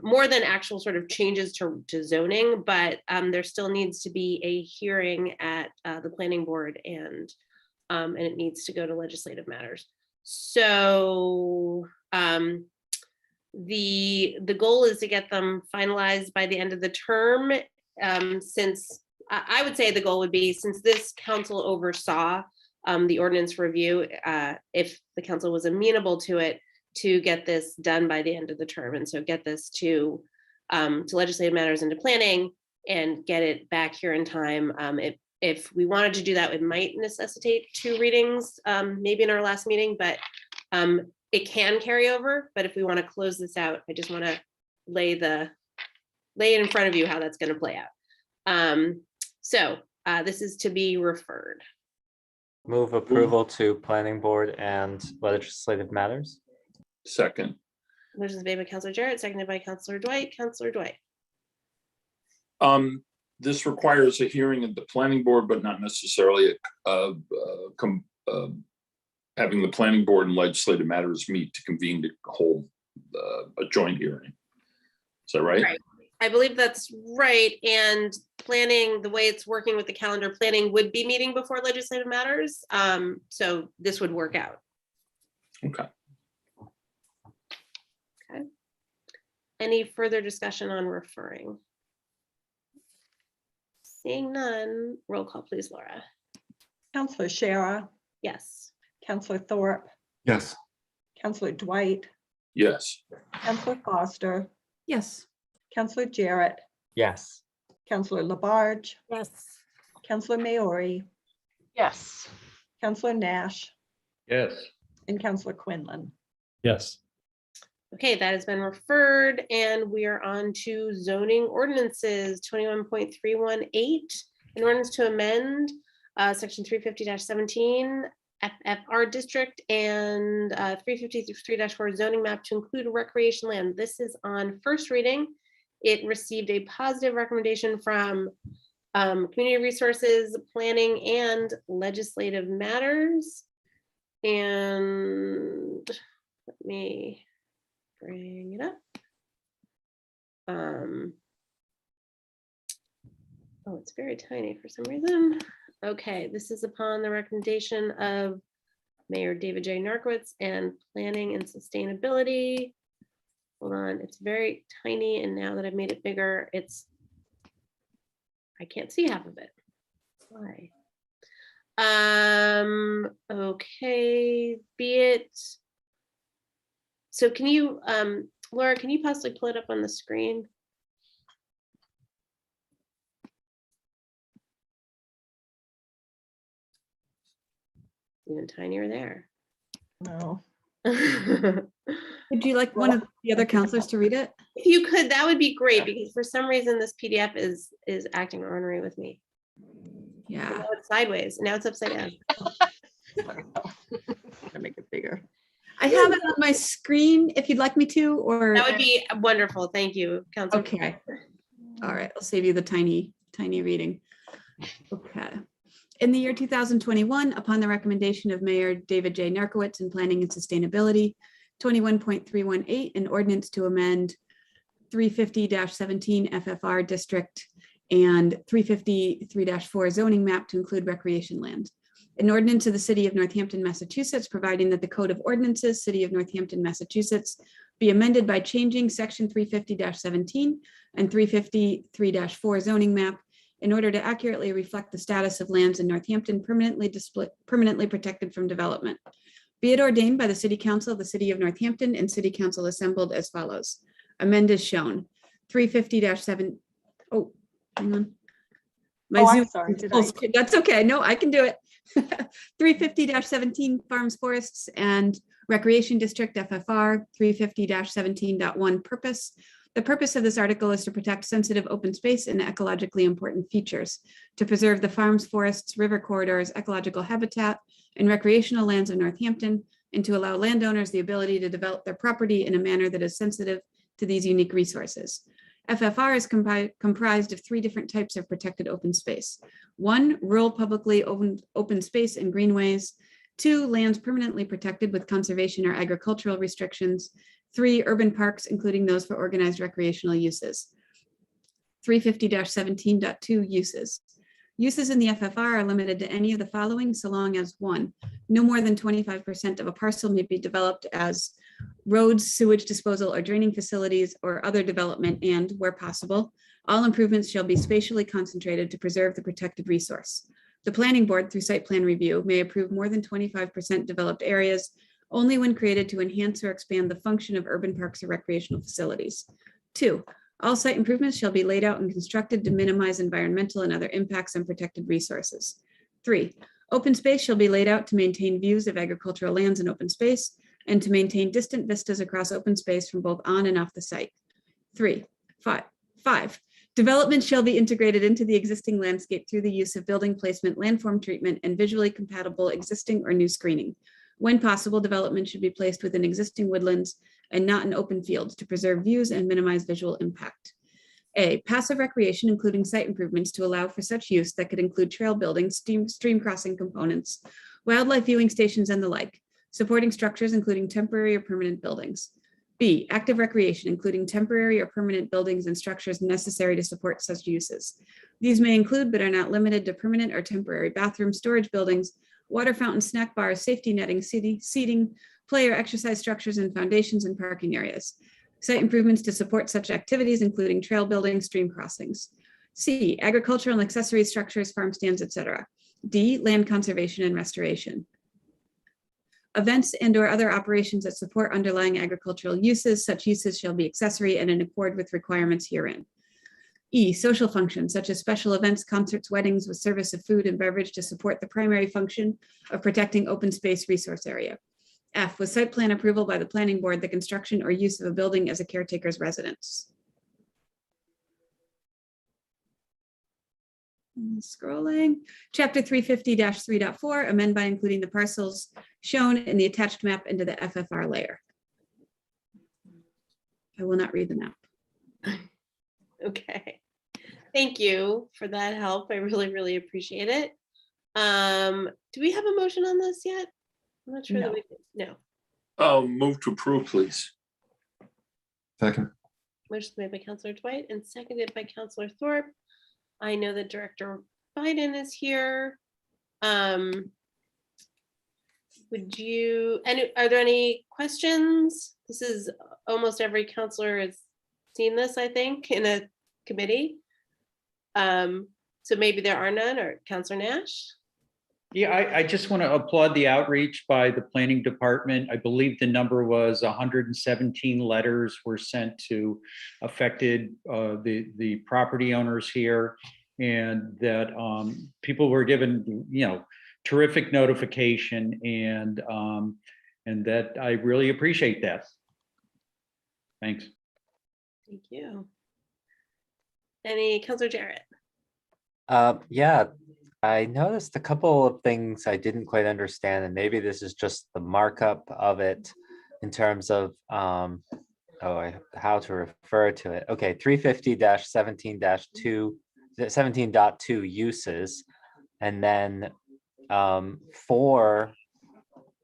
More than actual sort of changes to zoning, but there still needs to be a hearing at the planning board, and it needs to go to legislative matters. So the goal is to get them finalized by the end of the term. Since I would say the goal would be, since this council oversaw the ordinance review, if the council was amenable to it, to get this done by the end of the term, and so get this to legislative matters and to planning and get it back here in time. If we wanted to do that, it might necessitate 2 readings, maybe in our last meeting, but it can carry over. But if we want to close this out, I just want to lay it in front of you how that's going to play out. So this is to be referred. Move approval to planning board and legislative matters. Second. Motion is made by Counselor Jarrett, seconded by Counselor Dwight. Counselor Dwight. This requires a hearing at the planning board, but not necessarily having the planning board and legislative matters meet to convene to hold a joint hearing. Is that right? Right. I believe that's right. And planning, the way it's working with the calendar, planning would be meeting before legislative matters. So this would work out. Okay. Okay. Any further discussion on referring? Seeing none, roll call, please, Laura. Counselor Shara, Yes. Counselor Thorpe, Yes. Counselor Dwight, Yes. Counselor Foster, Yes. Counselor Jarrett, Yes. Counselor Labarge, Yes. Counselor Maori, Yes. Counselor Nash, Yes. and Counselor Quinlan. Yes. Okay, that has been referred, and we are on to zoning ordinances. 21.318, an ordinance to amend section 350-17 FFR district and 353-4 zoning map to include recreation land. This is on first reading. It received a positive recommendation from Community Resources, Planning, and Legislative Matters. And let me bring it up. Oh, it's very tiny for some reason. Okay, this is upon the recommendation of Mayor David J. Narkowitz and Planning and Sustainability. Hold on, it's very tiny, and now that I've made it bigger, I can't see half of it. Why? Okay, be it. So can you, Laura, can you possibly pull it up on the screen? Even tinier there. No. Would you like one of the other counselors to read it? If you could, that would be great, because for some reason this PDF is acting ornery with me. Yeah. Now it's sideways. Now it's upside down. I make it bigger. I have it on my screen if you'd like me to, or. That would be wonderful. Thank you, Councilor. Okay. All right, I'll save you the tiny reading. Okay. In the year 2021, upon the recommendation of Mayor David J. Narkowitz and Planning and Sustainability, 21.318, an ordinance to amend 350-17 FFR district and 353-4 zoning map to include recreation land. An ordinance of the City of Northampton, Massachusetts, providing that the Code of Ordinances, City of Northampton, Massachusetts, be amended by changing section 350-17 and 353-4 zoning map in order to accurately reflect the status of lands in Northampton permanently protected from development. Be it ordained by the City Council of the City of Northampton and City Council assembled as follows. Amend as shown. 350-7. Oh, hang on. I'm sorry. That's okay. No, I can do it. 350-17 Farms, Forests, and Recreation District FFR, 350-17.1 purpose. The purpose of this article is to protect sensitive open space and ecologically important features, to preserve the farms, forests, river corridors, ecological habitat, and recreational lands of Northampton, and to allow landowners the ability to develop their property in a manner that is sensitive to these unique resources. FFR is comprised of three different types of protected open space. 1, rural publicly owned open space and greenways. 2, lands permanently protected with conservation or agricultural restrictions. 3, urban parks, including those for organized recreational uses. 350-17.2 uses. Uses in the FFR are limited to any of the following so long as 1, no more than 25% of a parcel may be developed as roads, sewage disposal or draining facilities or other development, and where possible, all improvements shall be spatially concentrated to preserve the protected resource. The planning board through site plan review may approve more than 25% developed areas only when created to enhance or expand the function of urban parks or recreational facilities. 2, all site improvements shall be laid out and constructed to minimize environmental and other impacts on protected resources. 3, open space shall be laid out to maintain views of agricultural lands and open space and to maintain distant vistas across open space from both on and off the site. 5, development shall be integrated into the existing landscape through the use of building placement, landform treatment, and visually compatible existing or new screening. When possible, development should be placed within existing woodlands and not in open fields to preserve views and minimize visual impact. A, passive recreation, including site improvements to allow for such use that could include trail building, stream crossing components, wildlife viewing stations, and the like, supporting structures including temporary or permanent buildings. B, active recreation, including temporary or permanent buildings and structures necessary to support such uses. These may include, but are not limited to, permanent or temporary bathrooms, storage buildings, water fountains, snack bars, safety netting, seating, play or exercise structures, and foundations and parking areas. Site improvements to support such activities, including trail building, stream crossings. C, agricultural and accessory structures, farm stands, etc. D, land conservation and restoration. Events and or other operations that support underlying agricultural uses, such uses shall be accessory and in accord with requirements herein. E, social functions such as special events, concerts, weddings with service of food and beverage to support the primary function of protecting open space resource area. F, with site plan approval by the planning board, the construction or use of a building as a caretaker's residence. Scrolling, chapter 350-3.4, amend by including the parcels shown in the attached map into the FFR layer. I will not read the map. Okay. Thank you for that help. I really, really appreciate it. Do we have a motion on this yet? I'm not sure that we no. Move to approve, please. Second. Motion made by Counselor Dwight and seconded by Counselor Thorpe. I know that Director Biden is here. Would you, and are there any questions? This is almost every counselor has seen this, I think, in a committee. So maybe there are none, or Counselor Nash? Yeah, I just want to applaud the outreach by the planning department. I believe the number was 117 letters were sent to affected the property owners here, and that people were given, terrific notification, and that I really appreciate that. Thanks. Thank you. Any Counselor Jarrett? Yeah, I noticed a couple of things I didn't quite understand, and maybe this is just the markup of it in terms of how to refer to it. Okay, 350-17-2 uses, and then 4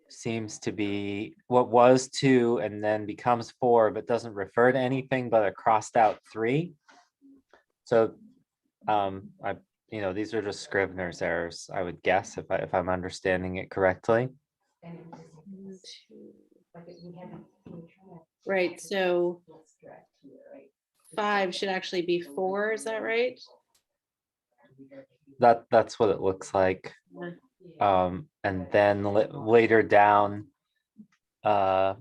seems to be what was 2 and then becomes 4, but doesn't refer to anything but a crossed out 3. So these are just Scrivener's errors, I would guess, if I'm understanding it correctly. Right, so 5 should actually be 4, is that right? That's what it looks like. And then later down, I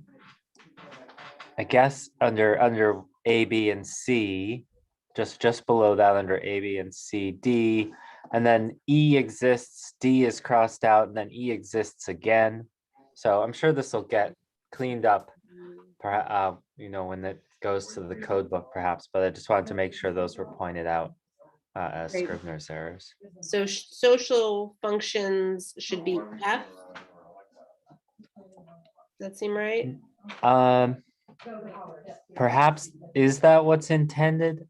guess under A, B, and C, just below that under A, B, and C, D, and then E exists, D is crossed out, and then E exists again. So I'm sure this will get cleaned up, when it goes to the code book perhaps, but I just wanted to make sure those were pointed out as Great. Scrivener's errors. So social functions should be F. Does that seem right? Perhaps, is that what's intended?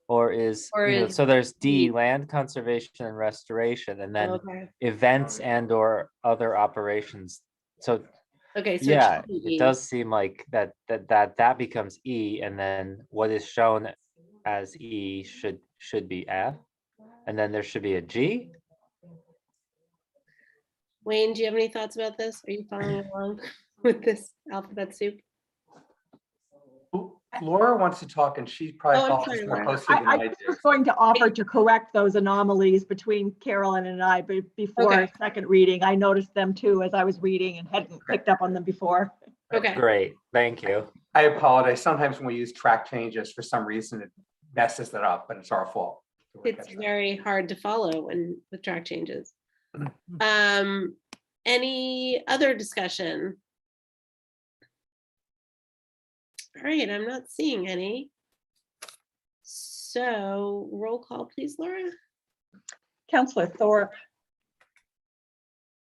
Or so there's D, D. land conservation and restoration, and then Okay. events and or other operations. So Okay, so yeah, should be it E. does seem like that becomes E, and then what is shown as E should be F, and then there should be a G. Wayne, do you have any thoughts about this? Are you following along with this alphabet soup? Laura wants to talk, and she probably I'm follows sorry, more Laura. closely than I I was do. just going to offer to correct those anomalies between Carolyn and I before Okay. second reading. I noticed them too as I was reading and hadn't picked up on them before. Okay. Great, thank you. I apologize. Sometimes when we use track changes, for some reason, it messes it up, and it's our fault. It's very hard to follow when with track changes. Any other discussion? All right, I'm not seeing any. So roll call, please, Laura. Counselor Thorpe,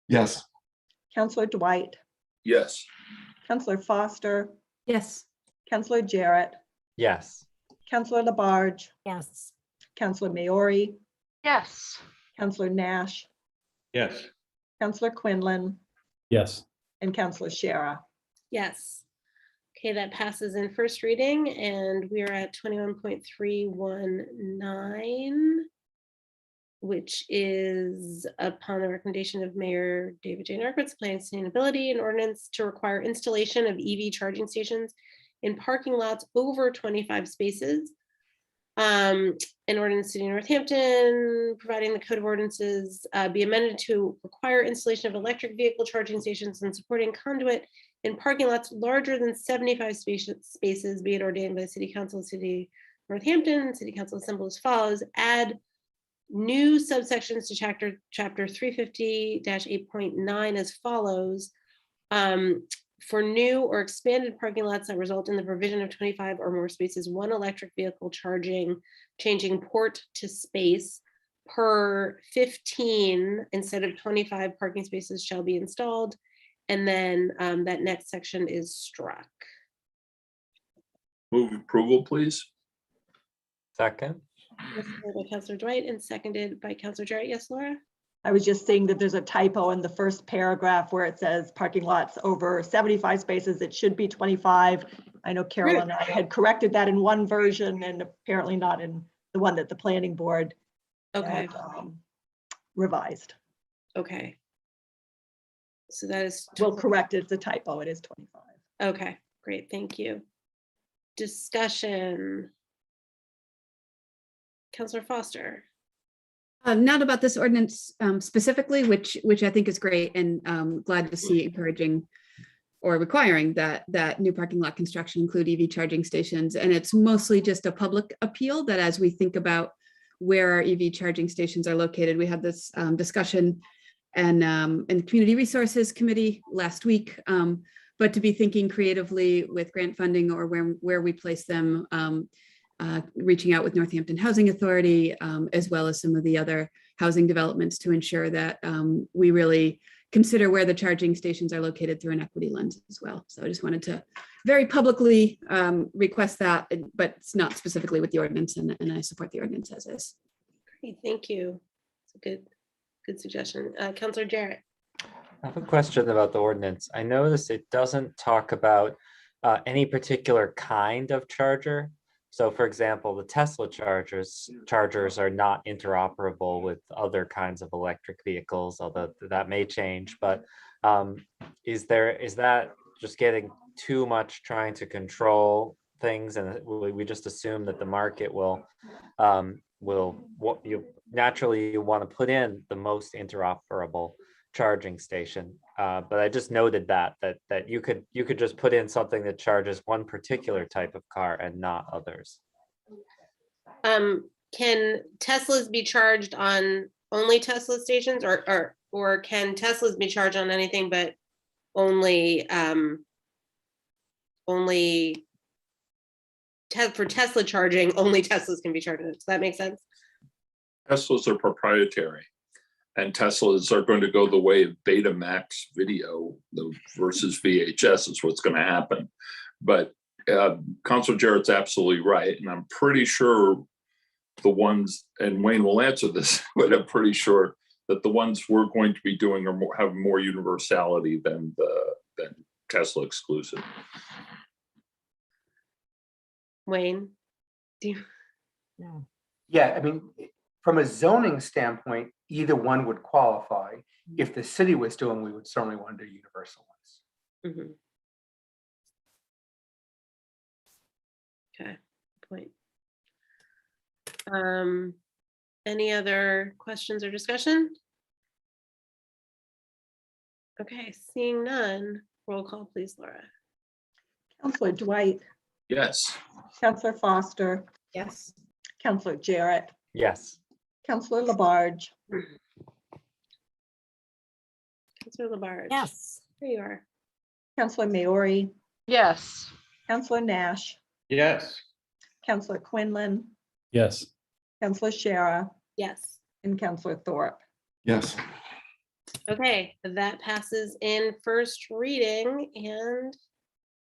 Yes. Counselor Dwight, Yes. Counselor Foster, Yes. Counselor Jarrett, Yes. Counselor Labarge, Yes. Counselor Maori, Yes. Counselor Nash, Yes. Counselor Quinlan, Yes. and Counselor Shara. Yes. Okay, that passes in first reading, and we are at 21.319, which is upon the recommendation of Mayor David J. Narcoit's Planning Sustainability, an ordinance to require installation of EV charging stations in parking lots over 25 spaces. An ordinance city of Northampton, providing the code of ordinances be amended to require installation of electric vehicle charging stations and supporting conduit in parking lots larger than 75 spaces, be it ordained by the City Council of the City of Northampton. City Council assembled as follows: add new subsections to chapter 350-8.9 as follows. For new or expanded parking lots that result in the provision of 25 or more spaces, one electric vehicle changing port to space. per 15 instead of 25 parking spaces shall be installed. And then that next section is struck. Move approval, please. Second. Motion made by Counselor Dwight and seconded by Counselor Jarrett. Yes, Laura? I was just seeing that there's a typo in the first paragraph where it says parking lots over 75 spaces. It should be 25. I know Carol and I had corrected that in one version and apparently not in the one that the planning board Okay, had, revised. okay. So that is, We'll correct it. It's a typo. It is 25. okay, great, thank you. Discussion. Counselor Foster. Not about this ordinance specifically, which I think is great, and glad to see encouraging or requiring that new parking lot construction include EV charging stations. And it's mostly just a public appeal that as we think about where our EV charging stations are located, we had this discussion and Community Resources Committee last week, but to be thinking creatively with grant funding or where we place them, reaching out with Northampton Housing Authority, as well as some of the other housing developments to ensure that we really consider where the charging stations are located through an equity lens as well. So I just wanted to very publicly request that, but it's not specifically with the ordinance, and I support the ordinance as is. Great, thank you. It's a good suggestion. Counselor Jarrett. I have a question about the ordinance. I noticed it doesn't talk about any particular kind of charger. So for example, the Tesla chargers are not interoperable with other kinds of electric vehicles, although that may change. But is that just getting too much trying to control things, and we just assume that the market will naturally want to put in the most interoperable charging station, but I just noted that you could just put in something that charges one particular type of car and not others. Can Teslas be charged on only Tesla stations, or can Teslas be charged on anything but only for Tesla charging? Only Teslas can be charged. Does that make sense? Teslas are proprietary, and Teslas are going to go the way of Betamax video versus VHS is what's going to happen. But Councilor Jarrett's absolutely right, and I'm pretty sure the ones, and Wayne will answer this, but I'm pretty sure that the ones we're going to be doing have more universality than Tesla exclusive. Wayne, do you? No. Yeah, I mean, from a zoning standpoint, either one would qualify. If the city was doing, we would certainly want to do universal ones. Mm-hmm. Okay, point. Any other questions or discussion? Okay, seeing none, roll call please, Laura. Counselor Dwight, Yes. Counselor Foster, Yes. Counselor Jarrett, Yes. Counselor Labarge, Counselor Labarge. Yes. There you are. Counselor Maori, Yes. Counselor Nash, Yes. Counselor Quinlan, Yes. Counselor Shara, Yes. and Counselor Thorpe. Yes. Okay, that passes in first reading, and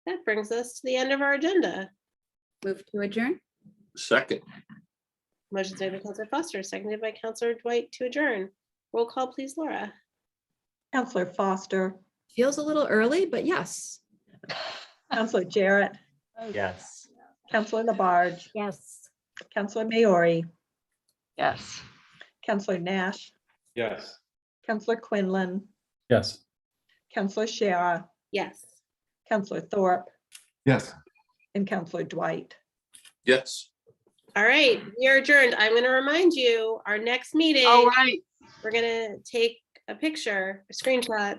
that brings us to the end of our agenda. Move to adjourn. Second. Motion's made by Counselor Foster, seconded by Counselor Dwight to adjourn. Roll call please, Laura. Counselor Foster, Feels a little early, but yes. Counselor Jarrett, Yes. Counselor Labarge, Yes. Counselor Maori, Yes. Counselor Nash, Yes. Counselor Quinlan, Yes. Counselor Shara, Yes. Counselor Thorpe, Yes. and Counselor Dwight. Yes. All right, we are adjourned. I'm going to remind you, our next meeting, All right. we're going to take a picture, a screenshot